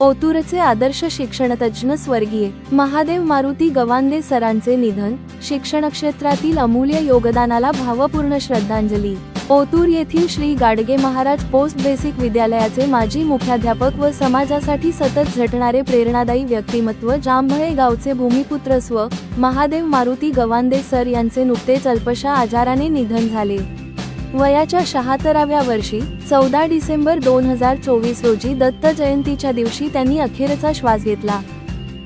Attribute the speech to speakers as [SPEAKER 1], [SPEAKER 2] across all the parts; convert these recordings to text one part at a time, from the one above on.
[SPEAKER 1] ओतूरचे आदर्श शिक्षणतज्ज्ञ स्वर्गीय महादेव मारुती गवांदे सरांचे निधन, शिक्षण क्षेत्रातील अमूल्य योगदानाला भावपूर्ण श्रद्धांजली। ओतूर येथील श्री गाडगे महाराज पोस्ट बेसिक विद्यालयाचे माजी मुख्याध्यापक व समाजासाठी सतत झटणारे प्रेरणादायी व्यक्तिमत्व जांभळे गावचे भूमिपुत्र स्व. महादेव मारुती गवांदे सर यांचे नुकतेच अल्पशा आजाराने निधन झाले। वयाच्या 76व्या वर्षी 14 डिसेंबर 2024 रोजी दत्त जयंतीच्या दिवशी त्यांनी अखेरचा श्वास घेतला।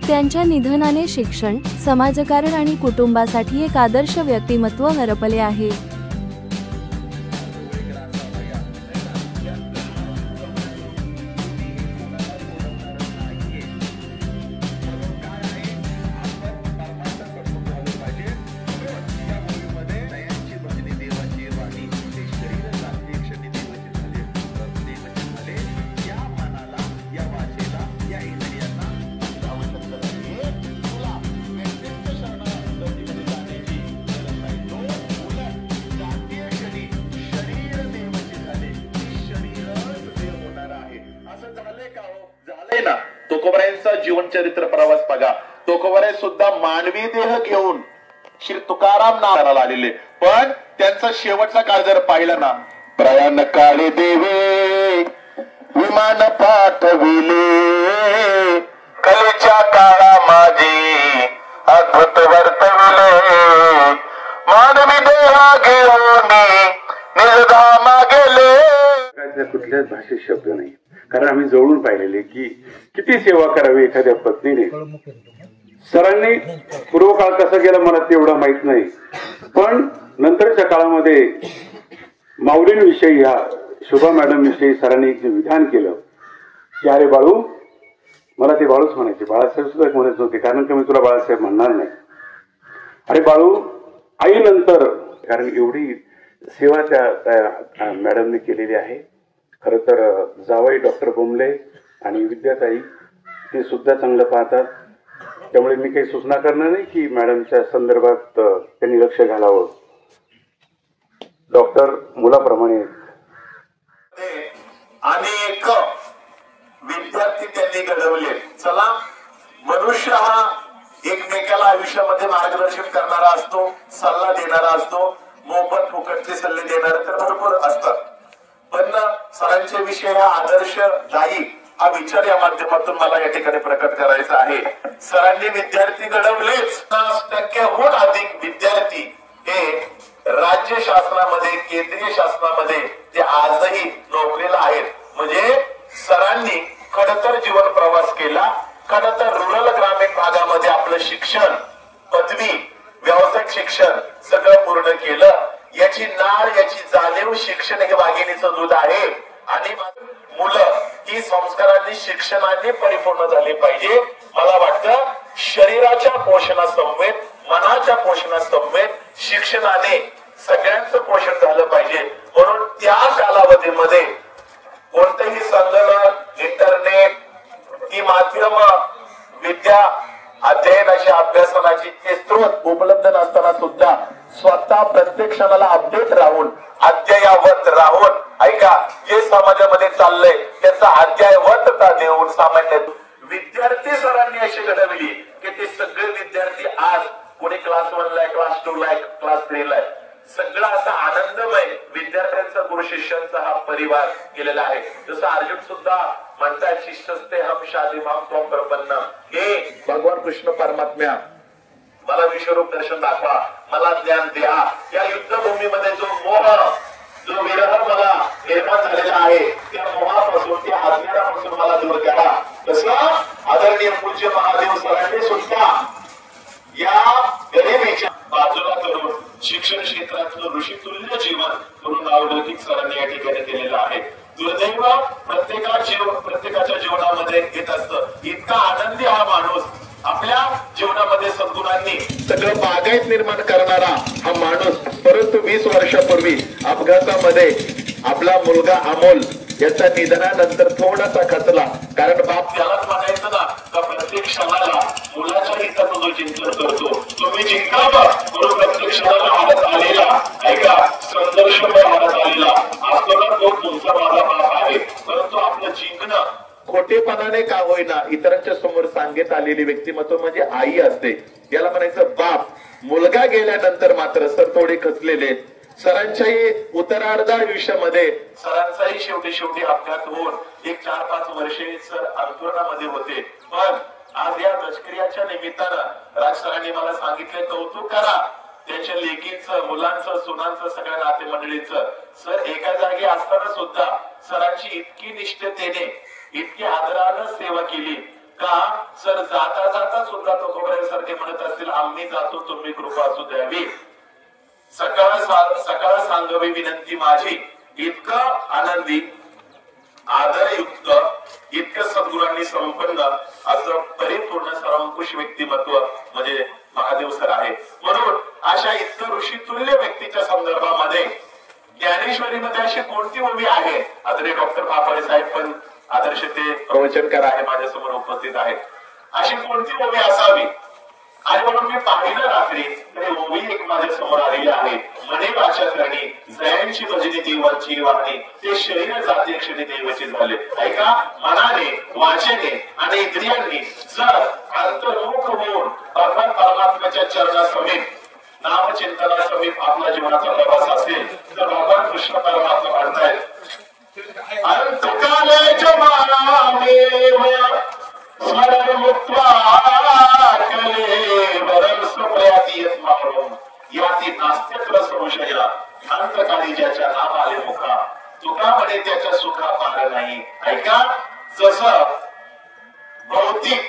[SPEAKER 1] त्यांच्या निधनाने शिक्षण, समाजकारण आणि कुटुंबासाठी एक आदर्श व्यक्तिमत्व हरपले आहे।
[SPEAKER 2] तुकोबरायांचा जीवन चरित्र प्रवास बघा। तुकोबराय सुद्धा मानवी देह घेऊन श्री तुकाराम नावाला आलेले, पण त्यांचा शेवटचा काळ जर पाहिला ना, प्रयाण काळे देवे विमान पाठविले, कलेच्या काळा माझे अद्भुत वर्तविले, मानवी देह घेऊन निजधामा गेले।
[SPEAKER 3] कुठल्याच भाषेत शब्द नाही, कारण आम्ही जवळून पाहिलेले की किती सेवा करावी एखाद्या पत्नीने। सरांनी पूर्वकाळ कसा गेला मला तेवढं माहित नाही, पण नंतरच्या काळामध्ये माऊलींविषयी, ह्या शोभा मॅडम विषयी सरांनी एक विधान केलं की अरे बाळू, मला ते बाळूच म्हणायचे, बाळासाहेब सुद्धा म्हणत होते, कारण की मी तुला बाळासाहेब म्हणणार नाही, अरे बाळू आई नंतर, कारण एवढी सेवा त्या मॅडमने केलेली आहे। खरं तर जावई डॉक्टर बोंबले आणि विद्याताई ते सुद्धा चांगलं पाहतात, त्यामुळे मी काही सूचना करणार नाही की मॅडमच्या संदर्भात त्यांनी लक्ष घालावं। डॉक्टर मुलाप्रमाणे
[SPEAKER 2] अनेक विद्यार्थी त्यांनी घडवले। चला, मनुष्य हा एकमेकाला आयुष्यामध्ये मार्गदर्शन करणारा असतो, सल्ला देणारा असतो, मोफत फुकटचे सल्ले देणारे तर भरपूर असतात, पण सरांच्या विषयी हा आदर्शदायी हा विचार या माध्यमातून मला या ठिकाणी प्रकट करायचा आहे। सरांनी विद्यार्थी घडवलेच, 50%हून अधिक विद्यार्थी हे राज्य शासनामध्ये, केंद्रीय शासनामध्ये ते आजही नोकरीला आहेत। म्हणजे सरांनी खडतर जीवन प्रवास केला, खडतर रूरल ग्रामीण भागामध्ये आपलं शिक्षण, पदवी, व्यावसायिक शिक्षण सगळं पूर्ण केलं। याची नाळ, याची जाणीव शिक्षण हे वाघिणीचं दूध आहे, आणि मुलं ही संस्कारांनी, शिक्षणाने परिपूर्ण झाली पाहिजे। मला वाटतं शरीराच्या पोषणासमवेत, मनाच्या पोषणासमवेत शिक्षणाने सगळ्यांचं पोषण झालं पाहिजे। म्हणून त्या कालावधीमध्ये कोणतेही संगणक, इंटरनेट, ही माध्यम, विद्या अध्ययनाची, अभ्यासनाची ते स्रोत उपलब्ध नसताना सुद्धा स्वतः प्रत्येक क्षणाला अपडेट राहून, अद्ययावत राहून, ऐका, जे समाजामध्ये चाललंय त्याचा अद्ययावतता देऊन सामान्य विद्यार्थी सरांनी अशी घडवली की ते सगळे विद्यार्थी आज कोणी क्लास 1 ला, क्लास 2 ला, क्लास 3 ला, सगळा असा आनंदमय विद्यार्थ्यांचा, गुरु शिष्यांचा हा परिवार केलेला आहे। जसं अर्जुन सुद्धा म्हणतात, शिष्यस्ते हम शादी माम त्वम प्रपन्नम, हे भगवान कृष्ण परमात्म्या मला विश्वरूप दर्शन दाखवा, मला ज्ञान द्या। या युद्धभूमीमध्ये जो मोह, जो विरह मला निर्माण झालेला आहे, त्या मोहापासून, त्या अज्ञानापासून मला दूर करा। तसं आदरणीय पूज्य महादेव सरांनी सुद्धा या गरिबीच्या बाजूला करून शिक्षण क्षेत्रातलं ऋषितुल्य जीवन म्हणून नावलौकिक सरांनी या ठिकाणी दिलेलं आहे। दुर्दैव प्रत्येकाच्या जीवनामध्ये येत असतं। इतका आनंदी हा माणूस, आपल्या जीवनामध्ये सद्गुणांनी सगळं बागायत निर्माण करणारा हा माणूस, परंतु 20 वर्षापूर्वी अपघातामध्ये आपला मुलगा अमोल याच्या निधनानंतर थोडासा खचला, कारण बाप त्यालाच म्हणायचं ना का प्रत्येक क्षणाला मुलाच्या हिताचं जो चिंतन करतो तुम्ही जिंकावा, म्हणून प्रत्येक क्षणाला हात आलेला, ऐका, संघर्षमय हात आलेला असताना तो तुमचा माझा बाप आहे, परंतु आपलं जिंकणं खोटे मोठेपणाने का होईना इतरांच्या समोर सांगत आलेली व्यक्तिमत्व म्हणजे आई असते. याला म्हणायचं बाप. मुलगा गेल्यानंतर मात्र सर थोडे खचलेले. सरांच्याही उत्तरार्ध आयुष्यामध्ये सरांचाही शेवटी अपघात होऊन एक 4-5 वर्षे सर अंथरुणामध्ये होते. पण आज या दशक्रियाच्या निमित्तानं राज सरांनी मला सांगितले कौतुक करा त्यांच्या लेकींचं, मुलांचं, सुनांचं, सगळ्या नातेमंडळींचं. सर एका जागी असताना सुद्धा सरांची इतकी निष्ठतेने, इतकी आदरानं सेवा केली का सर जाता जाता सुद्धा तुकोबरासारखे म्हणत असतील आम्ही जातो तुम्ही कृपा असू द्यावी. सकाळ सांगावी विनंती माझी. इतकं आनंदी, आदरयुक्त, इतकं सद्गुणांनी संपन्न असं परिपूर्ण सर्वंकुश व्यक्तिमत्व म्हणजे महादेव सर आहे. म्हणून अशा इतकं ऋषितुल्य व्यक्तीच्या संदर्भामध्ये ज्ञानेश्वरीमध्ये अशी कोणती ओवी आहे. आदरणीय डॉक्टर पापळे साहेब पण आदर्श ते प्रवचनकार आहे, माझ्यासमोर उपस्थित आहेत. अशी कोणती ओवी असावी आणि म्हणून मी पाहिलं रात्री तर ओवी एक माझ्या समोर आलेली आहे. मने वाचा करणी जयांची भजनी देवाची वाणी ते शरीर जाते क्षणी देवाचे झाले. ऐका, मनाने, वाचेने आणि इंद्रियांनी जर अंतर्मुख होऊन भगवान परमात्म्याच्या चरणासमीप नामचिंतनासमीप आपल्या जीवनाचा प्रवास असेल तर भगवान कृष्ण परमात्मा म्हणतायत अंतकाले जमामेव स्मरण मुक्त्वा कलेवरं स्वप्रयाति यत्मावरं याति नास्त्यत्र संशय अंतकाली ज्याच्या नाम आले मुखा तुका म्हणे त्याच्या सुखा पार नाही. ऐका, जसं भौतिक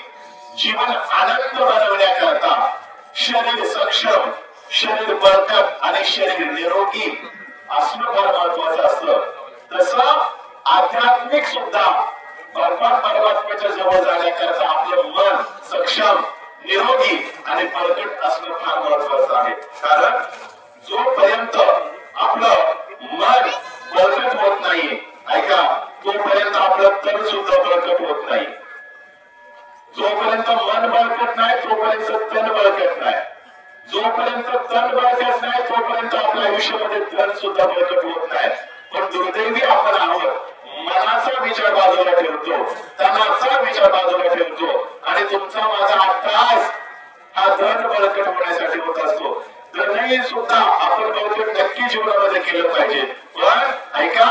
[SPEAKER 2] जीवन आनंद बनवण्याकरता शरीर सक्षम, शरीर बळकट आणि शरीर निरोगी असणं फार महत्वाचं असतं, तसं आध्यात्मिक सुद्धा भगवान परमात्म्याच्या जवळ जाण्याकरता आपलं मन सक्षम, निरोगी आणि बळकट असणं फार महत्वाचं आहे. कारण जोपर्यंत आपलं मन बळकट होत नाही, ऐका, तोपर्यंत आपलं तन सुद्धा बळकट होत नाही. जोपर्यंत मन बळकट नाही तोपर्यंत तन बळकट नाही. जोपर्यंत तन बळकट नाही तोपर्यंत आपल्या आयुष्यामध्ये तन सुद्धा बळकट होत नाही. पण दुर्दैवी आपण आहोत, मनाचा विचार बाजूला ठेवतो, तनाचा विचार बाजूला ठेवतो आणि तुमचा माझा अट्टास हा धन बळकट होण्यासाठी होत असतो. तनही सुद्धा आपण बळकट नक्की जीवनामध्ये केलं पाहिजे. पण ऐका,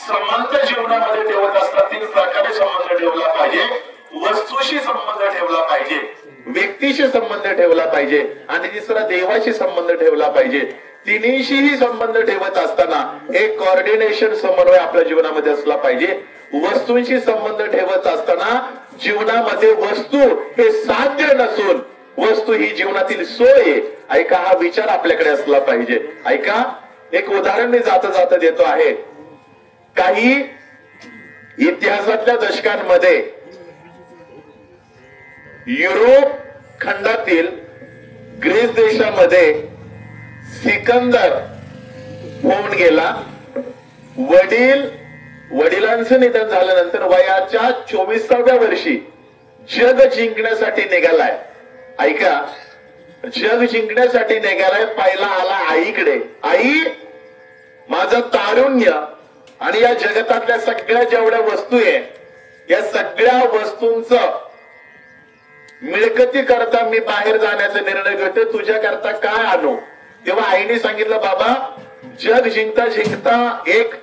[SPEAKER 2] संबंध जीवनामध्ये ठेवत असतात 3 प्रकारे संबंध ठेवला पाहिजे. वस्तूशी संबंध ठेवला पाहिजे, व्यक्तीशी संबंध ठेवला पाहिजे आणि तिसरा देवाशी संबंध ठेवला पाहिजे. तिन्हीशीही संबंध ठेवत असताना एक कोऑर्डिनेशन, समन्वय आपल्या जीवनामध्ये असला पाहिजे. वस्तूंशी संबंध ठेवत असताना जीवनामध्ये वस्तू हे साध्य नसून वस्तू ही जीवनातील सोय. ऐका, हा विचार आपल्याकडे असला पाहिजे. ऐका, एक उदाहरण मी जाता जाता देतो आहे. काही इतिहासातल्या दशकांमध्ये युरोप खंडातील ग्रीस देशामध्ये सिकंदर होऊन गेला. वडिलांचं निधन झाल्यानंतर वयाच्या 24व्या वर्षी जग जिंकण्यासाठी निघालाय. ऐका, जग जिंकण्यासाठी निघालाय. पहिला आला आईकडे. आई, माझं तारुण्य आणि या जगतातल्या सगळ्या जेवढ्या वस्तू आहे या सगळ्या वस्तूंचं मिळकती करता मी बाहेर जाण्याचा निर्णय घेतो, तुझ्या करता काय आणू. तेव्हा आईने सांगितलं, बाबा, जग जिंकता जिंकता एक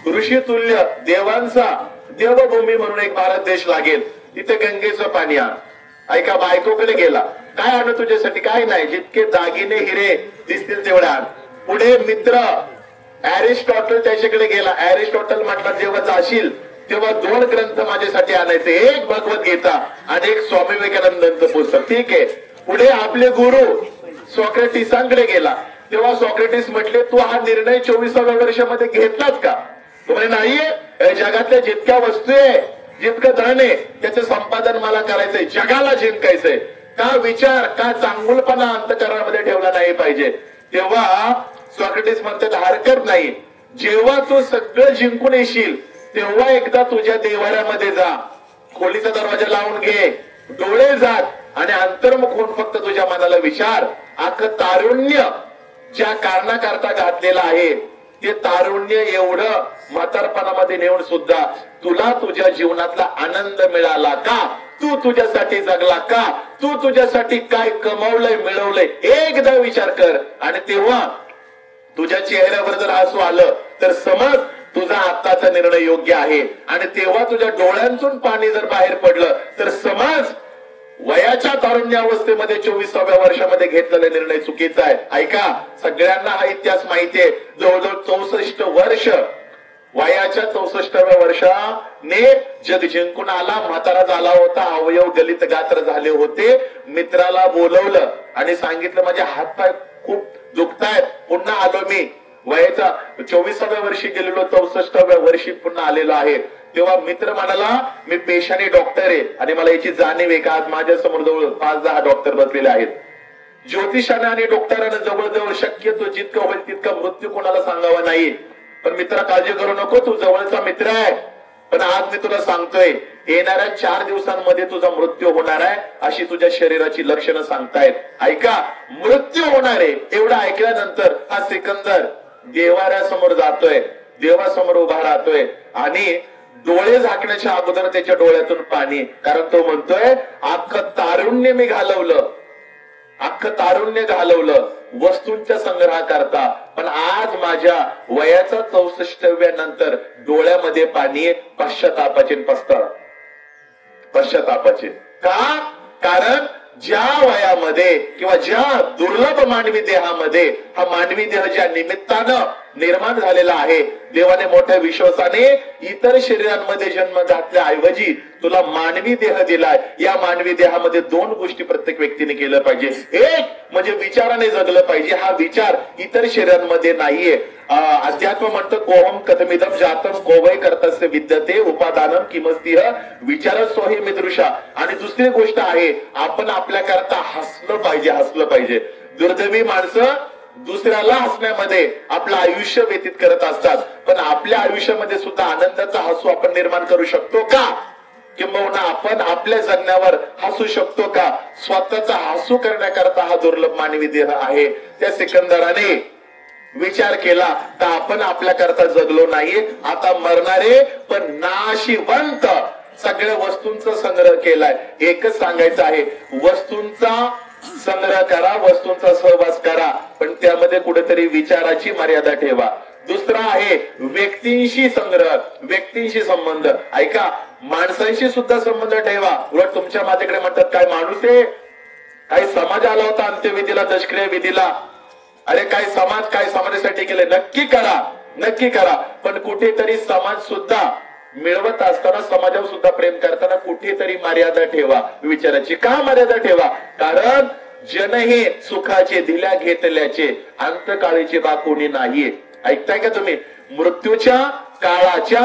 [SPEAKER 2] ऋषितुल्य देवांचा देवभूमी म्हणून एक भारत देश लागेल, तिथे गंगेचं पाणी आण. ऐका, बायकोकडे गेला, काय आणू तुझ्यासाठी. काय नाही, जितके दागिने हिरे दिसतील तेवढे आण. पुढे मित्र अरिस्टॉटल त्याच्याकडे गेला. अरिस्टॉटल म्हटला, जेव्हा जाशील तेव्हा 2 ग्रंथ माझ्यासाठी आणायचे, एक भगवद्गीता आणि एक स्वामी विवेकानंदांचं पुस्तक. ठीक आहे. पुढे आपले गुरु सॉक्रेटिसांकडे गेला. तेव्हा सॉक्रेटिस म्हटले, तू हा निर्णय 24व्या वर्षामध्ये घेतलाच का. तो म्हणे, नाहीये, जगातल्या जितक्या वस्तू आहे, जितकं धन आहे, त्याचं संपादन मला करायचंय, जगाला जिंकायचंय. का विचार, का चांगुलपणा अंतःकरणामध्ये ठेवला नाही पाहिजे. तेव्हा सॉक्रेटिस म्हणतात, हरकत नाही, जेव्हा तू सगळं जिंकून येशील तेव्हा एकदा तुझ्या देवाऱ्यामध्ये जा, खोलीचा दरवाजा लावून घे, डोळे जात आणि अंतर्मुख होऊन फक्त तुझ्या मनाला विचार. अख्खं तारुण्य ज्या कारणाकरता घातलेला आहे ते तारुण्य एवढं म्हातारपणामध्ये नेऊन सुद्धा तुला तुझ्या जीवनातला आनंद मिळाला का? तू तुझ्यासाठी जगला का? तू तुझ्यासाठी काय कमवलंय मिळवलंय एकदा विचार कर. आणि तेव्हा तुझ्या चेहऱ्यावर जर हसू आलं तर समज तुझा आत्ताचा निर्णय योग्य आहे. आणि तेव्हा तुझ्या डोळ्यांतून पाणी जर बाहेर पडलं तर समज वयाच्या तारुण्यावस्थेमध्ये 24व्या वर्षामध्ये घेतलेला निर्णय चुकीचा आहे. ऐका, सगळ्यांना हा इतिहास माहितीये. जवळजवळ 64 वर्ष, वयाच्या 64व्या वर्षाने जग जिंकून आला, म्हातारा झाला होता, अवयव गलित गात्र झाले होते. मित्राला बोलवलं आणि सांगितलं माझे हातपाय खूप दुखतायत, पुन्हा आलो मी. वयाच्या 24व्या वर्षी गेलेलो, 64व्या वर्षी पुन्हा आलेलो आहे. तेव्हा मित्र म्हणाला मी पेशाने डॉक्टर आहे आणि मला याची जाणीव आहे का आज माझ्या समोर जवळ 5-10 डॉक्टर बसलेले आहेत. ज्योतिषाने आणि डॉक्टरांना जवळजवळ शक्यतो जितकं होईल तितका मृत्यू कोणाला सांगावा नाही. पण मित्रा काळजी करू नको, तू जवळचा मित्र आहे. पण आज मी तुला सांगतोय येणाऱ्या 4 दिवसांमध्ये तुझा मृत्यू होणार आहे अशी तुझ्या शरीराची लक्षणं सांगतायत. ऐका, मृत्यू होणार आहे एवढं ऐकल्यानंतर हा सिकंदर देवाऱ्यासमोर जातोय, देवासमोर उभा राहतोय आणि डोळे झाकण्याच्या अगोदर त्याच्या डोळ्यातून पाणी. कारण तो म्हणतोय अख्खं तारुण्य मी घालवलं, अख्खं तारुण्य घालवलं वस्तूंच्या संग्रहाकरता, पण आज माझ्या वयाचा 64व्या नंतर डोळ्यामध्ये पाणी पश्चातापाचे पश्चातापाचे. का? कारण ज्या वयामध्ये किंवा ज्या दुर्लभ मानवी देहामध्ये हा मानवी देह ज्या निमित्तानं निर्माण झालेला आहे, देवाने मोठ्या विश्वासाने इतर शरीरांमध्ये जन्म घातल्या ऐवजी तुला मानवी देह दिलाय. या मानवी देहामध्ये 2 गोष्टी प्रत्येक व्यक्तीने केलं पाहिजे. एक म्हणजे विचाराने जगलं पाहिजे. हा विचार इतर शरीरांमध्ये नाहीये. अध्यात्म म्हणतं कोहम कथमिदम जातम कोवय कर्तस्य विद्यते उपादानम किमस्तिह विचार सोहे मिदृशा. आणि दुसरी गोष्ट आहे आपण आपल्या करता हसलं पाहिजे, हसलं पाहिजे. दुर्दैवी माणसं दुसऱ्याला हसण्यामध्ये आपलं आयुष्य व्यतीत करत असतात, पण आपल्या आयुष्यामध्ये सुद्धा आनंदाचा हसू आपण निर्माण करू शकतो का? किंबहुना आपण आपल्या जगण्यावर हसू शकतो का? स्वतःचा हसू करण्याकरता हा दुर्लभ मानवी देह आहे. त्या सिकंदराने विचार केला तर आपण आपल्या करता जगलो नाहीये, आता मरणारे पण नाशिवंत सगळ्या वस्तूंचा संग्रह केलाय. एकच सांगायचं आहे, वस्तूंचा संग्रह करा, वस्तूंचा सहवास करा, पण त्यामध्ये कुठेतरी विचाराची मर्यादा ठेवा. दुसरा आहे व्यक्तींशी संग्रह, व्यक्तींशी संबंध. ऐका, माणसांशी सुद्धा संबंध ठेवा. उलट तुमच्या माझ्याकडे म्हणतात काय माणूस आहे, काही समाज आला होता अंत्यविधीला, दशक्रिया विधीला. अरे काय समाज, काय समाजासाठी केले, नक्की करा, नक्की करा. पण कुठेतरी समाज सुद्धा मिळवत असताना, समाजावर सुद्धा प्रेम करताना कुठेतरी मर्यादा ठेवा विचाराची. का मर्यादा ठेवा? कारण जन हे सुखाचे दिल्या घेतल्याचे अंतकाळीचे बा कोणी नाहीये. ऐकताय का तुम्ही? मृत्यूच्या काळाच्या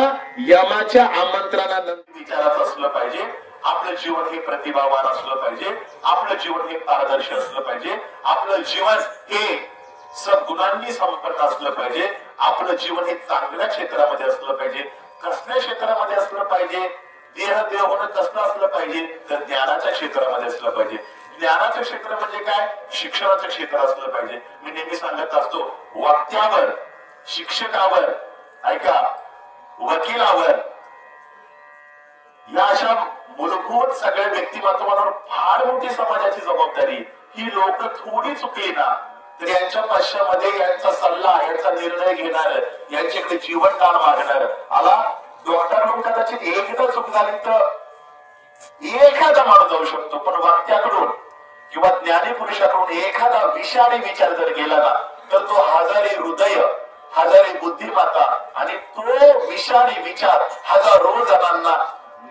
[SPEAKER 2] यमाच्या आमंत्रणानंतर विचारात असलं पाहिजे. आपलं जीवन हे प्रतिभावान असलं पाहिजे, आपलं जीवन हे पारदर्शी असलं पाहिजे, आपलं जीवन हे सद्गुणांनी संपन्न असलं पाहिजे, आपलं जीवन हे चांगल्या क्षेत्रामध्ये असलं पाहिजे. कसल्या क्षेत्रामध्ये असलं पाहिजे? देह होणं कसलं असलं पाहिजे? तर ज्ञानाच्या क्षेत्रामध्ये असलं पाहिजे. ज्ञानाचं क्षेत्र म्हणजे काय? शिक्षणाचं क्षेत्र असलं पाहिजे. मी नेहमी सांगत असतो, वक्त्यावर, शिक्षकावर, ऐका, वकिलावर, या अशा मूलभूत सगळ्या व्यक्तिमत्वांवर फार मोठी समाजाची जबाबदारी. ही लोक थोडी चुकली ना तर यांच्या पश्चामध्ये यांचा सल्ला, यांचा निर्णय घेणार, यांच्याकडे जीवनदान मागणार आला. डॉक्टर म्हणून कदाचित एकदा चूक झाली तर एखादा माणूस जाऊ शकतो, पण वक्त्याकडून किंवा ज्ञानी पुरुषाकडून एखादा विषारी विचार जर गेला ना तर तो हजारी हृदय, हजारी बुद्धिमत्ता आणि तो विषारी विचार हजारो जणांना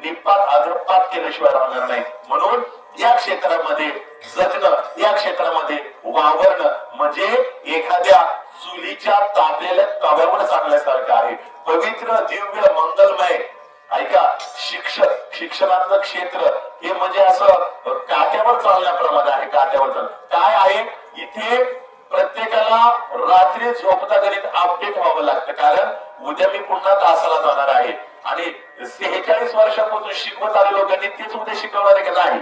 [SPEAKER 2] निपात अधपात केल्याशिवाय राहणार नाही. म्हणून या क्षेत्रामध्ये जगणं, या क्षेत्रामध्ये वावरणं म्हणजे एखाद्या चुलीच्या तापलेल्या तव्यावर चालण्यासारखं आहे. पवित्र, दिव्य, मंगलमय. ऐका, शिक्षणातलं क्षेत्र हे म्हणजे असं काट्यावर चालण्याप्रमाणे आहे. काट्यावर चाल काय आहे? इथे प्रत्येकाला रात्री झोपता गणित अपडेट व्हावं लागतं, कारण उद्या मी पुन्हा तासाला जाणार आहे आणि 46 वर्षापासून शिकवत आलेलो गणित तेच उद्या शिकवणार आहे का नाही.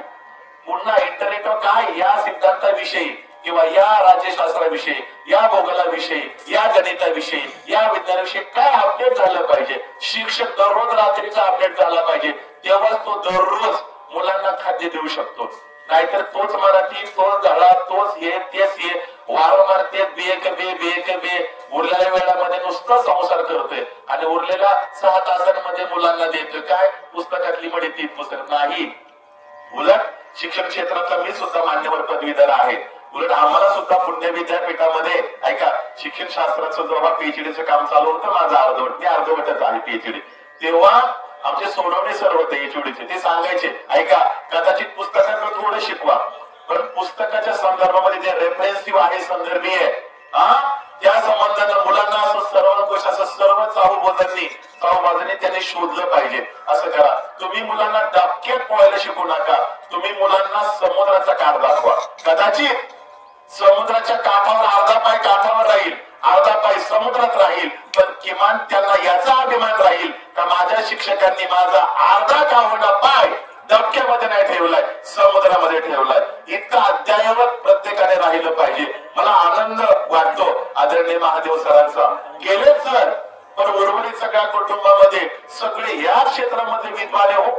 [SPEAKER 2] पुन्हा इंटरनेटवर काय या सिद्धांताविषयी किंवा या राज्यशास्त्राविषयी, या भूगोलाविषयी, या गणिताविषयी, या रात्रीचा अपडेट झाला पाहिजे, तेव्हाच तो दररोज मुलांना खाद्य देऊ शकतो. नाहीतर तोच मराठी, तोच धडा, तोच हे तेच हे वारंवार तेच बे उरलेल्या वेळामध्ये नुसतं संसार करतोय आणि उरलेल्या 6 तासांमध्ये मुलांना देतोय काय पुस्तकातली मडी 3 पुस्तक नाही. उलट शिक्षण क्षेत्रातला मी सुद्धा मान्यवर पदवीधर आहे. उलट आम्हाला सुद्धा पुणे विद्यापीठामध्ये ऐका शिक्षण शास्त्राचं जेव्हा पीएचडीचं काम चालू होतं माझं अर्धवट, मी अर्धवटच आहे पीएचडी, तेव्हा आमचे सोडवणे सर होते एचओडीचे, ते सांगायचे ऐका कदाचित पुस्तकाचं थोडं शिकवा पण पुस्तकाच्या संदर्भामध्ये जे रेफरन्सिव्ह आहे संदर्भी आहे त्या संबंधानं मुलांना असं सर्वांकुश असं सर्व चाहूबाजूंनी त्यांनी शोधलं पाहिजे. असं करा, तुम्ही मुलांना डबक्यात पोहायला शिकू नका, तुम्ही मुलांना समुद्राचा काठ दाखवा. कदाचित समुद्राच्या काठावर अर्धा पाय काठावर राहील, अर्धा पाय समुद्रात राहील, पण किमान त्यांना याचा अभिमान राहील का माझ्या शिक्षकांनी माझा अर्धा का होणा पाय डबक्यामध्ये नाही ठेवलाय, समुद्रामध्ये ठेवलाय. इतकं अद्ययावत प्रत्येकाने राहिलं पाहिजे. मला आनंद वाटतो आदरणीय महादेव सरांचा, गेले सर पण उर्वरित सगळ्या कुटुंबामध्ये सगळे या क्षेत्रामध्ये विद्वाने हो.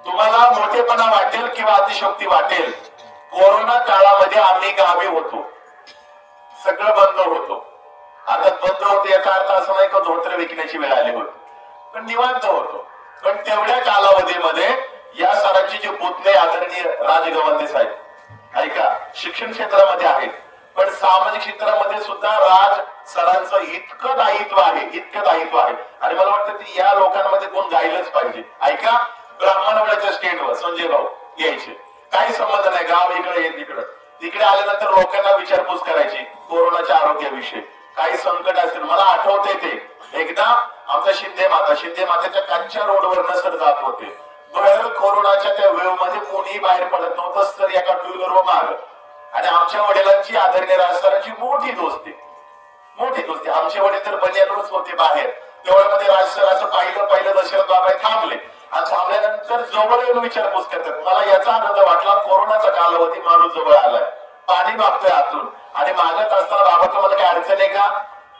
[SPEAKER 2] तुम्हाला मोठेपणा वाटेल किंवा अतिशयोक्ती वाटेल, कोरोना काळामध्ये आम्ही गावी होतो, सगळं बंद होतो. आता बंद होतं याचा अर्थ असं नाही का धोतर विकण्याची वेळ आली होती, पण निवांत होतो. पण तेवढ्या कालावधीमध्ये या सरांची जी पुतणे आदरणीय राज गवांदे साहेब ऐका शिक्षण क्षेत्रामध्ये आहेत, पण सामाजिक क्षेत्रामध्ये सुद्धा राज सरांचं इतकं दायित्व आहे आणि मला वाटतं की या लोकांमध्ये कोण गायलंच पाहिजे. ऐका ब्राह्मणवाड्याच्या स्टेजवर संजय भाऊ यायचे, काही संबंध नाही, गाव इकडे तिकडे आल्यानंतर लोकांना विचारपूस करायची कोरोनाच्या आरोग्याविषयी, काही संकट असेल. मला आठवते ते एकदा आमचा शिंदे मातेच्या कांच्या रोडवर नसर जात होते, भर कोरोनाच्या त्या वेळमध्ये कोणीही बाहेर पडत नव्हतं, तर एका टू व्हीलरवर माग आणि आमच्या वडिलांची आदरणीय राजसरांची मोठी दोस्ती. आमचे वडील तर बनियानवरच होते बाहेर, तेवढ्यामध्ये राजसराचं पाहिलं दशरथ बाबा थांबले आणि थांबल्यानंतर जवळ येऊन विचारपूस करतात. मला याचा आनंद वाटला, कोरोनाचा कालावधी माणूस जवळ आलाय, पाणी मागतोय आतून आणि मागत असताना बाबा तुम्हाला काही अडचण आहे का,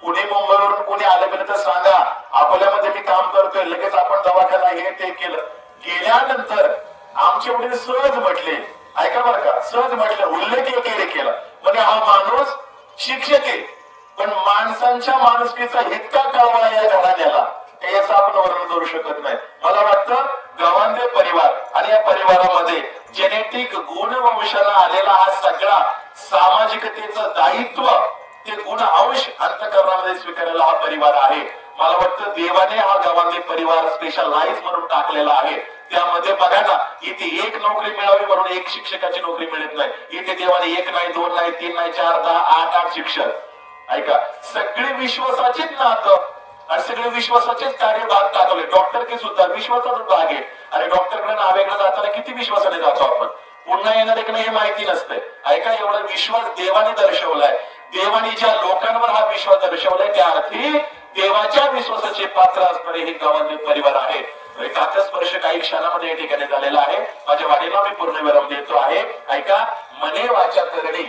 [SPEAKER 2] कुणी मुंबईवरून कोणी आलं गेलं तर सांगा, अकोल्यामध्ये मी काम करतोय, लगेच आपण दवाखाना हे ते केलं. गेल्यानंतर आमचे वडील सहज म्हटले, ऐका बरं का, सहज म्हटलं, उल्लेख केला म्हणजे हा माणूस शिक्षक आहे पण माणसांच्या माणुसकीचा इतका कळवळा या घराण्याला याचं आपण वर्णन करू शकत नाही. मला वाटतं गवांदे परिवार आणि या परिवारामध्ये जेनेटिक गुणवंशाला आलेला हा सगळा सामाजिकतेचं दायित्व ते गुण अंश अंतःकरणामध्ये स्वीकारायला हा परिवार आहे. मला वाटतं देवाने हा गवांदे परिवार स्पेशलाइज म्हणून टाकलेला आहे. त्यामध्ये बघा ना, इथे एक नोकरी मिळावी म्हणून एक शिक्षकाची नोकरी मिळत नाही, इथे देवाने 1 नाही 2 नाही 3 नाही 4 10 8 शिक्षक ऐका सगळे विश्वासाचेच नातं आणि सगळे विश्वासाचेच कार्य भाग टाकवले. डॉक्टर की सुद्धा विश्वासाचाच भाग आहे. अरे डॉक्टरकडे नावेकडे जाताना किती विश्वासाने जातो आपण, पुन्हा येणार आहे की नाही हे माहिती नसते. ऐका एवढा विश्वास देवाने दर्शवलाय, देवाने ज्या लोकांवर हा विश्वास दर्शवलाय त्या अर्थी देवाच्या विश्वासाचे पात्र असणारे हे गवांदे परिवार आहे. स्पर्श काही क्षणामध्ये या ठिकाणी झालेला आहे. माझ्या वाडीला मी पूर्ण विराम देतो आहे. ऐका, मने वाचा करणे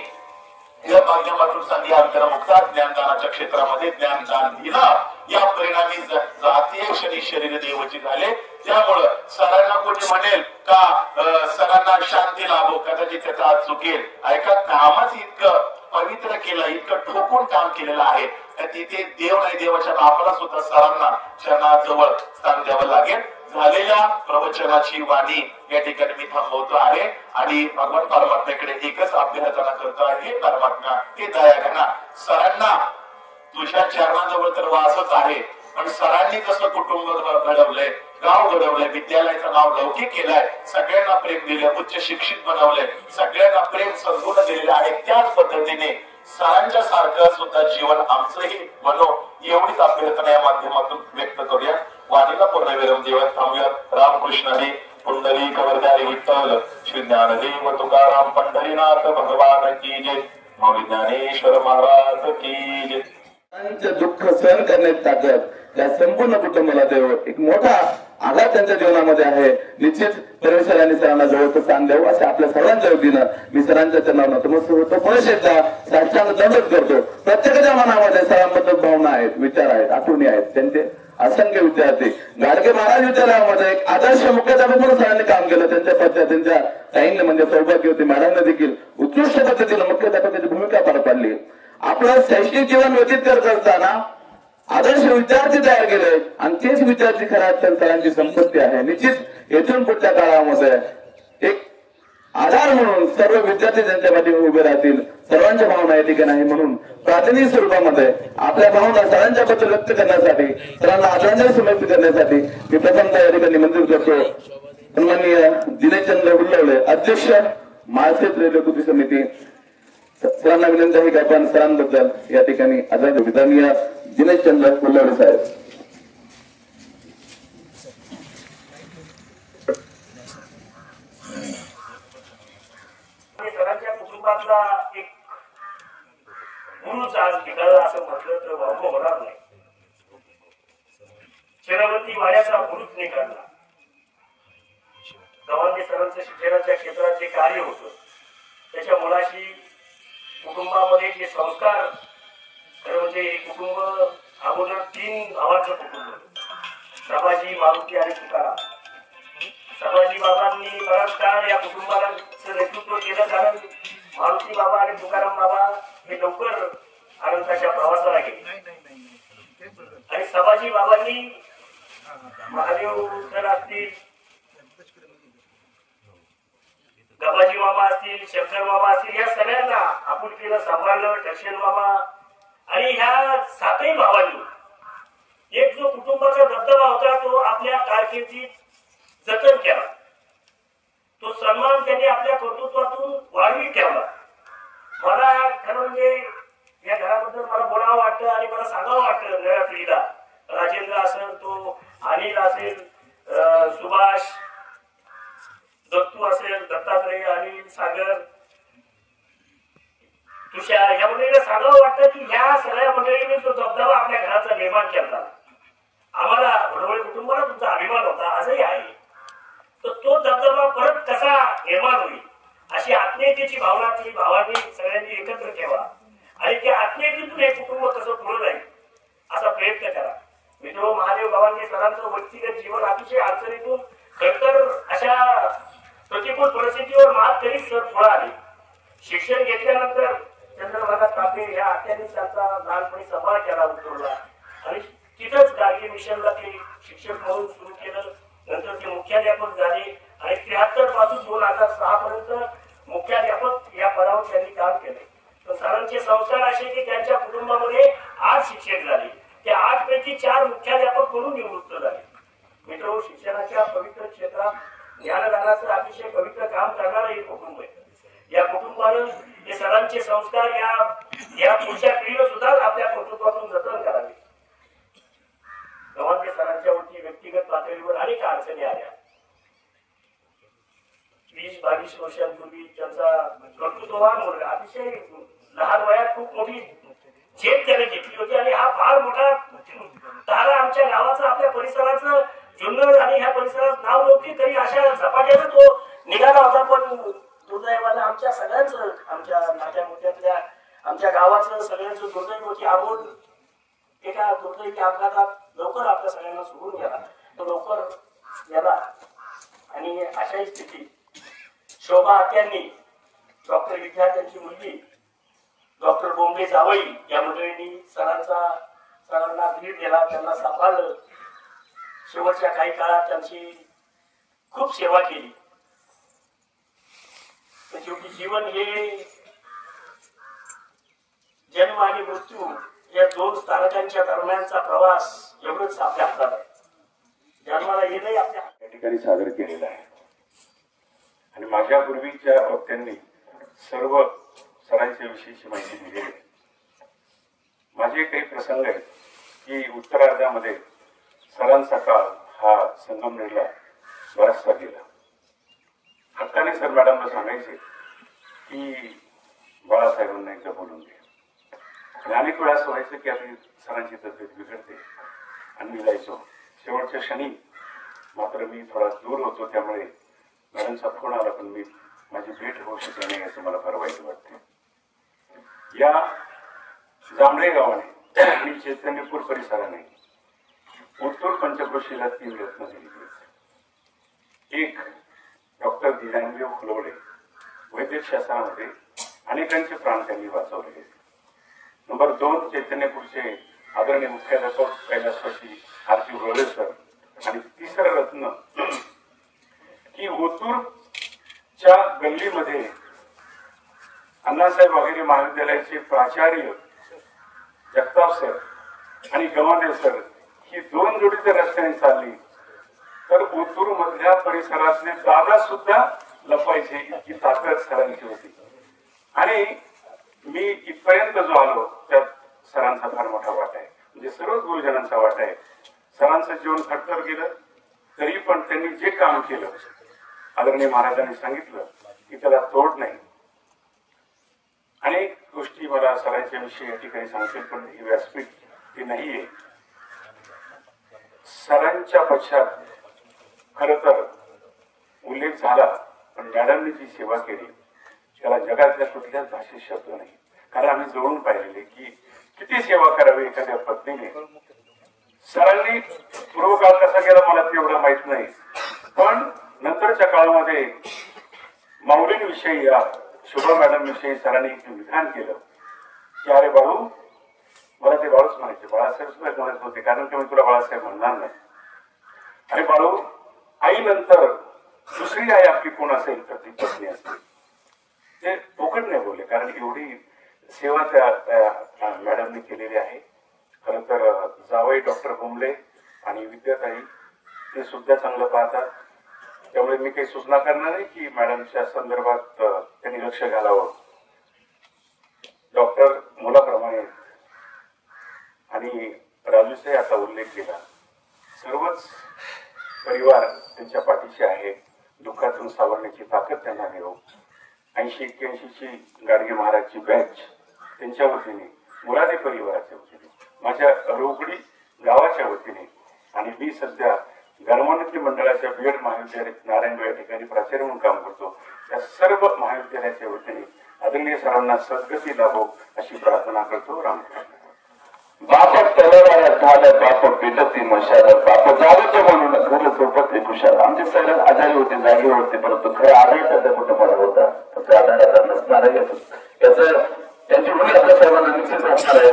[SPEAKER 2] या माध्यमातून संधी अंतर्मुक्ता ज्ञानदानाच्या क्षेत्रामध्ये ज्ञानदान दिलं, या परिणामी जातीय क्षणी शरीर देवाची झाले. त्यामुळं सरांना कोणी म्हणेल का सरांना शांती लाभो, कदाचित त्याचा आज चुकेल. ऐका, कामच इतकं पवित्र केलं, इतकं ठोकून काम केलेलं आहे, तिथे देव नाही देवाच्या बापाला सुद्धा सरांना चरणाजवळ स्थान द्यावं लागेल. झालेल्या प्रवचनाची वाणी या ठिकाणी मी थांबवतो आहे आणि भगवान परमात्म्याकडे एकच अभ्यर्थना करतो आहे, परमात्मा हे दया घना. सरांना तुझ्या चरणाजवळ तर वासच आहे, पण सरांनी जसं कुटुंब घडवलंय, गाव घडवलंय, विद्यालयाचं नाव लौकिक केलंय, सगळ्यांना प्रेम दिलं, उच्च शिक्षित बनवलंय, सगळ्यांना प्रेम सद्गुण दिलेले आहे, त्याच पद्धतीने सरांच्या सारखं सुद्धा जीवन आमचंही बनो, एवढीच अभ्यर्थना या माध्यमातून व्यक्त करूया. वाणीला पूर्णविराम देवात थांबूया. रामकृष्णाने पुंडली कवरदारी विठ्ठल श्री ज्ञानदेव तुकाराम पंढरीनाथ भगवान की जय. स्वामी ज्ञानेश्वर महाराज की जय.
[SPEAKER 4] दुःख सहन करण्याची ताकद त्या संपूर्ण कुटुंबाला देव एक मोठा आघात त्यांच्या जीवनामध्ये आहे. निश्चित परमेश्वरांनी सरांना जवळचं स्थान द्यावं असे आपल्या सर्वांच्या वतीनं मी सरांच्या चरणावर नतमस्तक होतो. पुन्हा एकदा साष्टांग दंडवत करतो. प्रत्येकाच्या मनामध्ये सरांबद्दल भावना आहे. आहेत, विचार आहेत, आठवणी आहेत. त्यांचे असंख्य विद्यार्थी गाडगे महाराज विद्यालयामध्ये एक आदर्श मुख्याध्यापक म्हणून सरांनी काम केलं. त्यांच्या पश्चात त्यांच्या ताईंनी म्हणजे सौभाग्यवती मॅडमने देखील उत्कृष्ट पद्धतीने मुख्याध्यापकाची भूमिका पार पाडली. आपलं शैक्षणिक जीवन व्यतीत करत असताना आदर्श विद्यार्थी तयार केले आणि तेच विद्यार्थी खऱ्या अर्थाने सरांची संपत्ती आहे. निश्चित येथून पुढच्या काळामध्ये एक आधार म्हणून सर्व विद्यार्थी त्यांच्या पाठीवर उभे राहतील. सर्वांच्या भावना या ठिकाणी आहे म्हणून प्रातिनिधिक स्वरूपामध्ये आपल्या भावना सरांच्या बद्दल व्यक्त करण्यासाठी, सरांना आदरांजली समर्पित करण्यासाठी मी प्रथमतः या ठिकाणी निमंत्रित करतो सन्माननीय दिनेशचंद्र हुल्लवडे, अध्यक्ष महाराष्ट्र रेल्वे कृती समिती. सरांना विनंती आहे की आपण सरांबद्दल या ठिकाणी आदरणीय विधानीय दिनेशचंद्र हुल्लवडे साहेब.
[SPEAKER 5] सरांच्या कुटुंबातला एक गुरुच आज निघाला असं म्हटलं तर वावगं होणार नाही. शेरावती वाड्याचा गुरुच निघाला. गवांदे सरांचं शिक्षणाच्या क्षेत्रात जे कार्य होतं त्याच्या मुलाशी कुटुंबामध्ये जे संस्कार, खरं म्हणजे हे कुटुंब अगोदर 3 भावांचं कुटुंब, सभाजी, मारुती आणि तुकाराम. सभाजी बाबांनी बराच काळ या कुटुंबाला नेतृत्व केलं, कारण मारुती बाबा आणि तुकाराम बाबा हे लवकर अनंताच्या प्रवासाला गेले. आणि सभाजी बाबांनी महादेव सर असतील, गबाजी मामा असतील, शंकर मामा असतील, या सगळ्यांना आपुलकीनं सांभाळलं. दर्शन मामा आणि ह्या 7ही भावांनी एक जो कुटुंबाचा दबदबा होता तो आपल्या कारकिर्दीत जतन केला. तो सन्मान त्यांनी आपल्या कर्तृत्वातून वाढवीत ठेवला. मला खरं म्हणजे या घराबद्दल मला बोलावं वाटतं आणि मला सांगावं वाटतं नव्या पिढीला. राजेंद्र असेल, तो अनिल असेल, सुभाष, दत्तू असेल, दत्तात्रय, अनिल, सागर, तुषार, या मंडळीला सांगावं वाटतं की ह्या सगळ्या मंडळीने जो दबदबा आपल्या घराचा निर्माण केला, आम्हाला वडवळे कुटुंबाला तुमचा अभिमान होता, आजही आहे. तर तो दबदबा परत कसा निर्माण होईल अशी आत्मीयतेची भावना तुम्ही भावांनी सगळ्यांनी एकत्र ठेवा आणि त्या आत्मीयतेतून हे कुटुंब कसं पुढे जाईल असा प्रयत्न करा. मित्र, महादेव गवांदे सरांचं व्यक्तिगत जीवन अतिशय अडचणीतून खरतर अशा प्रतिकूल परिस्थितीवर मात करीत सर पुढे आले. शिक्षण घेतल्यानंतर चंद्रभागा तापे या आत्यांनी त्यांचा लहानपणी सांभाळ केला उतरला आणि तिथंच गाडगे मिशनला ते शिक्षक म्हणून सुरू केलं. नंतर ते मुख्याध्यापक झाले आणि 73 पासून 2006 पर्यंत मुख्याध्यापक या पदावर त्यांनी काम केले. तर सरांचे संस्कार असे की त्यांच्या कुटुंबामध्ये 8 शिक्षक झाले. त्या 8 पैकी 4 मुख्याध्यापक म्हणून निवृत्त झाले. मित्र, शिक्षणाच्या पवित्र क्षेत्रात ज्ञानदानाचं अतिशय पवित्र काम करणारं हे कुटुंब आहे. या कुटुंबानं हे सरांचे संस्कार या पुढच्या पिढीनं सुद्धा आपल्या कर्तृत्वातून जतन करावे. गवांदे सरांच्या वरती व्यक्तिगत पातळीवर अनेक अडचणी आल्या. 20-22 वर्षांपूर्वी त्यांचा कर्तृत्ववान मुलगा अतिशय लहान वयात खूप मोठी झेप त्याने घेतली होती आणि हा फार मोठा तारा आमच्या गावाचं, आपल्या परिसराचं जुन्नर आणि ह्या परिसरात नाव नव्हती तरी अशा झपाट्यानं तो निघाला होता. पण दुर्दैवानं आमच्या सगळ्यांचं, आमच्या नात्या मोठ्यातल्या आमच्या गावाचं सगळ्यांचं दुर्दैव होती. अमोल एका दुर्दैवी अपघातात लवकर आपल्या सगळ्यांना सोडून गेला. तो लवकर गेला आणि अशाही स्थितीत शोभा आत्यांनी, डॉक्टर विद्यार्थ्यांची मुलगी, डॉक्टर बोंबे जावई या मंडळींनी सरांना धीर दिला, त्यांना सांभाळलं. शेवटच्या काही काळात त्यांची खूप सेवा केली. शेवटी जीवन हे जन्म आणि मृत्यू या 2 स्थानकांच्या दरम्यानचा प्रवास एवढंच आपल्या हातात आहे. जन्माला येणंही आपल्या
[SPEAKER 3] या ठिकाणी सादर केलेला आहे. आणि माझ्या पूर्वीच्या वक्त्यांनी सर्व सरांच्या विषयीची माहिती दिली आहे. माझे काही प्रसंग आहेत की उत्तरार्धामध्ये सरांचा काळ हा संगमनेरला बराचसा गेला. हक्काने सर मॅडमला सांगायचे की बाळासाहेबांना एकदा बोलून घे. आणि अनेक वेळा असं व्हायचं की आता सरांची तब्येत बिघडते आणि मी जायचो. शेवटच्या क्षणी मात्र मी थोडा दूर होतो, त्यामुळे मॅडमचा फोन आला पण माझी भेट होऊ शकली नाही, असं मला फार वाईट वाटते. या जांभळे गावाने आणि चैतन्यपूर परिसराने उत्तर पंचक्रोशीला 3 रत्न दिली. एक डॉक्टर दीनांदेव फुलवडे, वैद्यकशास्त्रामध्ये अनेकांचे प्राण त्यांनी वाचवले. नंबर 2 चैतन्यपूरचे आदरणीय मुख्याध्यापक कैलासवासी आरती उरळे सर. आणि तिसरं रत्न की ओतूरच्या गल्लीमध्ये अण्णासाहेब वाघेरे महाविद्यालयाचे प्राचार्य जगताप सर आणि गवांडे सर ही 2 जोडी जर रस्त्याने चालली तर ओतूर मधल्या परिसरातले दादा सुद्धा लपायचे, इतकी ताकद सरांची होती. आणि मी इथपर्यंत जो आलो त्यात सरांचा फार मोठा वाटा आहे, म्हणजे सर्वच गुरुजनांचा वाटा आहे. सरांचं जीवन खडतर गेलं तरी पण त्यांनी जे काम केलं आदरणीय महाराजांनी सांगितलं की त्याला तोड नाही. अनेक गोष्टी मला सरांच्या विषयी या ठिकाणी सांगतील, पण ही व्यासपीठ ती नाहीये. सरांच्या पश्चात खर तर उल्लेख झाला, पण मॅडमने जी सेवा केली त्याला जगातल्या कुठल्याच भाषेत शब्द नाही. कारण आम्ही जवळून पाहिलेले की किती सेवा करावी एखाद्या पत्नीने. सरांनी पूर्वकाळ कसा गेला मला तेवढं माहित नाही, पण नंतरच्या काळामध्ये माऊलींविषयी या शोभा मॅडम विषयी सरांनी एक विधान केलं की अरे बाळू, मला ते बाळूच म्हणायचे, बाळासाहेब सुद्धा म्हणत होते कारण की मी तुला बाळासाहेब म्हणणार नाही. अरे बाळू, आई नंतर दुसरी आई आपली कोण असेल तर ती पत्नी असते. ते पोकट नाही बोलले, कारण एवढी सेवा त्या मॅडमने केलेली आहे. खरं तर जावई डॉक्टर कुंबले आणि विद्याताई ते सुद्धा चांगलं पाहतात, त्यामुळे मी काही सूचना करणार नाही की मॅडमच्या संदर्भात त्यांनी लक्ष घालावं. डॉक्टर मुलाप्रमाणे आणि राजूचे आता उल्लेख केला, सर्वच परिवार त्यांच्या पाठीशी आहे. दुःखातून सावरण्याची ताकद त्यांना मिळो. 80-81ची गाडगे महाराजची बॅच त्यांच्या वतीने, मुरादे परिवाराच्या वतीने, माझ्या रोगडी गावाच्या वतीने आणि मी सध्या गर्मोन्नती मंडळाच्या बीएड महाविद्यालय नारायणगाव या ठिकाणी प्राचार्य म्हणून काम करतो, त्या सर्व महाविद्यालयाच्या वतीने आदरणीय सरांना सद्गती लाभो अशी प्रार्थना करतो. रामकृष्ण.
[SPEAKER 4] बाप तलवार झालं, बाप पेटती मशाल, बाप जावचं म्हणून घर सोबत खुशाल. आमचे सर आजारी होते, जागी होते, परंतु खरं आधार त्याच्या कुटुंबाला होता, त्याचा आधार आता नसणार आहे. याचं त्यांची मुली आपल्या सर्वांना निश्चित असणार आहे.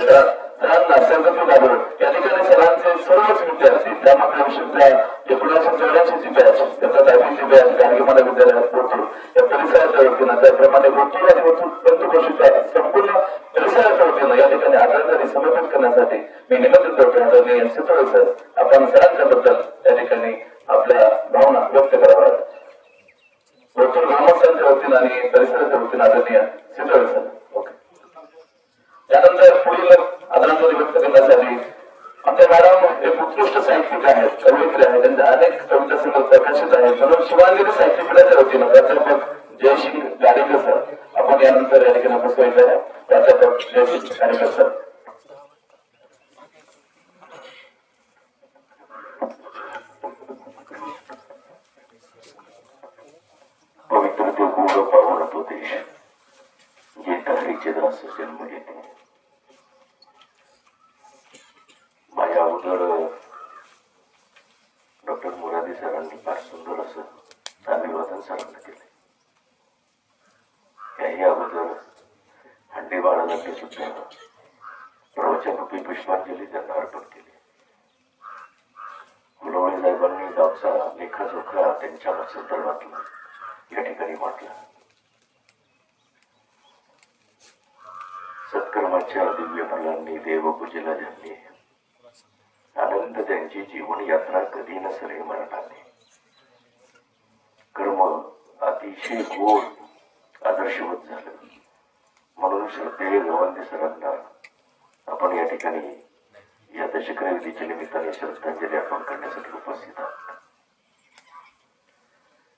[SPEAKER 4] सरांना सद्गती लाभो. या ठिकाणी सरांचे सर्वच विद्यार्थी त्या महाराष्ट्राच्या 1984ची बॅच, त्याचा 10वीची बॅच गाडगे महाविद्यालयात पोहोचून या परिसराच्या वतीनं, त्याप्रमाणे ओतूर आणि ओतूर पंचक्रोशीच्या संपूर्ण परिसराच्या वतीनं या ठिकाणी आदरांजली समर्पित करण्यासाठी मी निमंत्रित करतो. आदरणीय सितोळे सर, आपण सरांच्या बद्दल त्या ठिकाणी आपल्या भावना व्यक्त कराव्यात. ओतूर ग्रामस्थांच्या वतीनं आणि परिसराच्या वतीनं आदरणीय सितोळे सर. ओके. त्यानंतर पुढील आदरांजली व्यक्त करण्यासाठी आमच्या मॅडम एक उत्कृष्ट साहित्यिक आहेत, कवयित्री आहेत, त्यांच्या अनेक कविता संग्रह प्रकाशित आहेत. म्हणून शिवांगिरी साहित्यपीठाच्या वतीनं प्राध्यापक जयश्री गाडेकर सर आपण यानंतर या ठिकाणी बसवायचं आहे. प्राध्यापक जयश्री गाडेकर सर.
[SPEAKER 6] पवित्र तो गुण पावन तो देश जे हरीचे दास जन्म घेते. माझ्या अगोदर डॉक्टर मुरादे सरांनी फार सुंदर असं अभिवादन सरांना केले. याही अगोदर हंडे बाळाला सुद्धा प्रवचनरूपी पुष्पांजली त्यांना अर्पण केली. फुलवळे साहेबांनी गावचा लेखाजोखा त्यांच्या संदर्भातला या ठिकाणी मांडला. सत्कर्माच्या दिव्य फलांनी देवपूजेला झाली. आनंद त्यांची जीवन यात्रा कधी नसरे मरणाने. कर्म अतिशय गोड आदर्शवत झालं. म्हणून श्रद्धेय गवांदे सरांना आपण या ठिकाणी या दशकविधीच्या निमित्ताने श्रद्धांजली अर्पण करण्यासाठी उपस्थित आहात.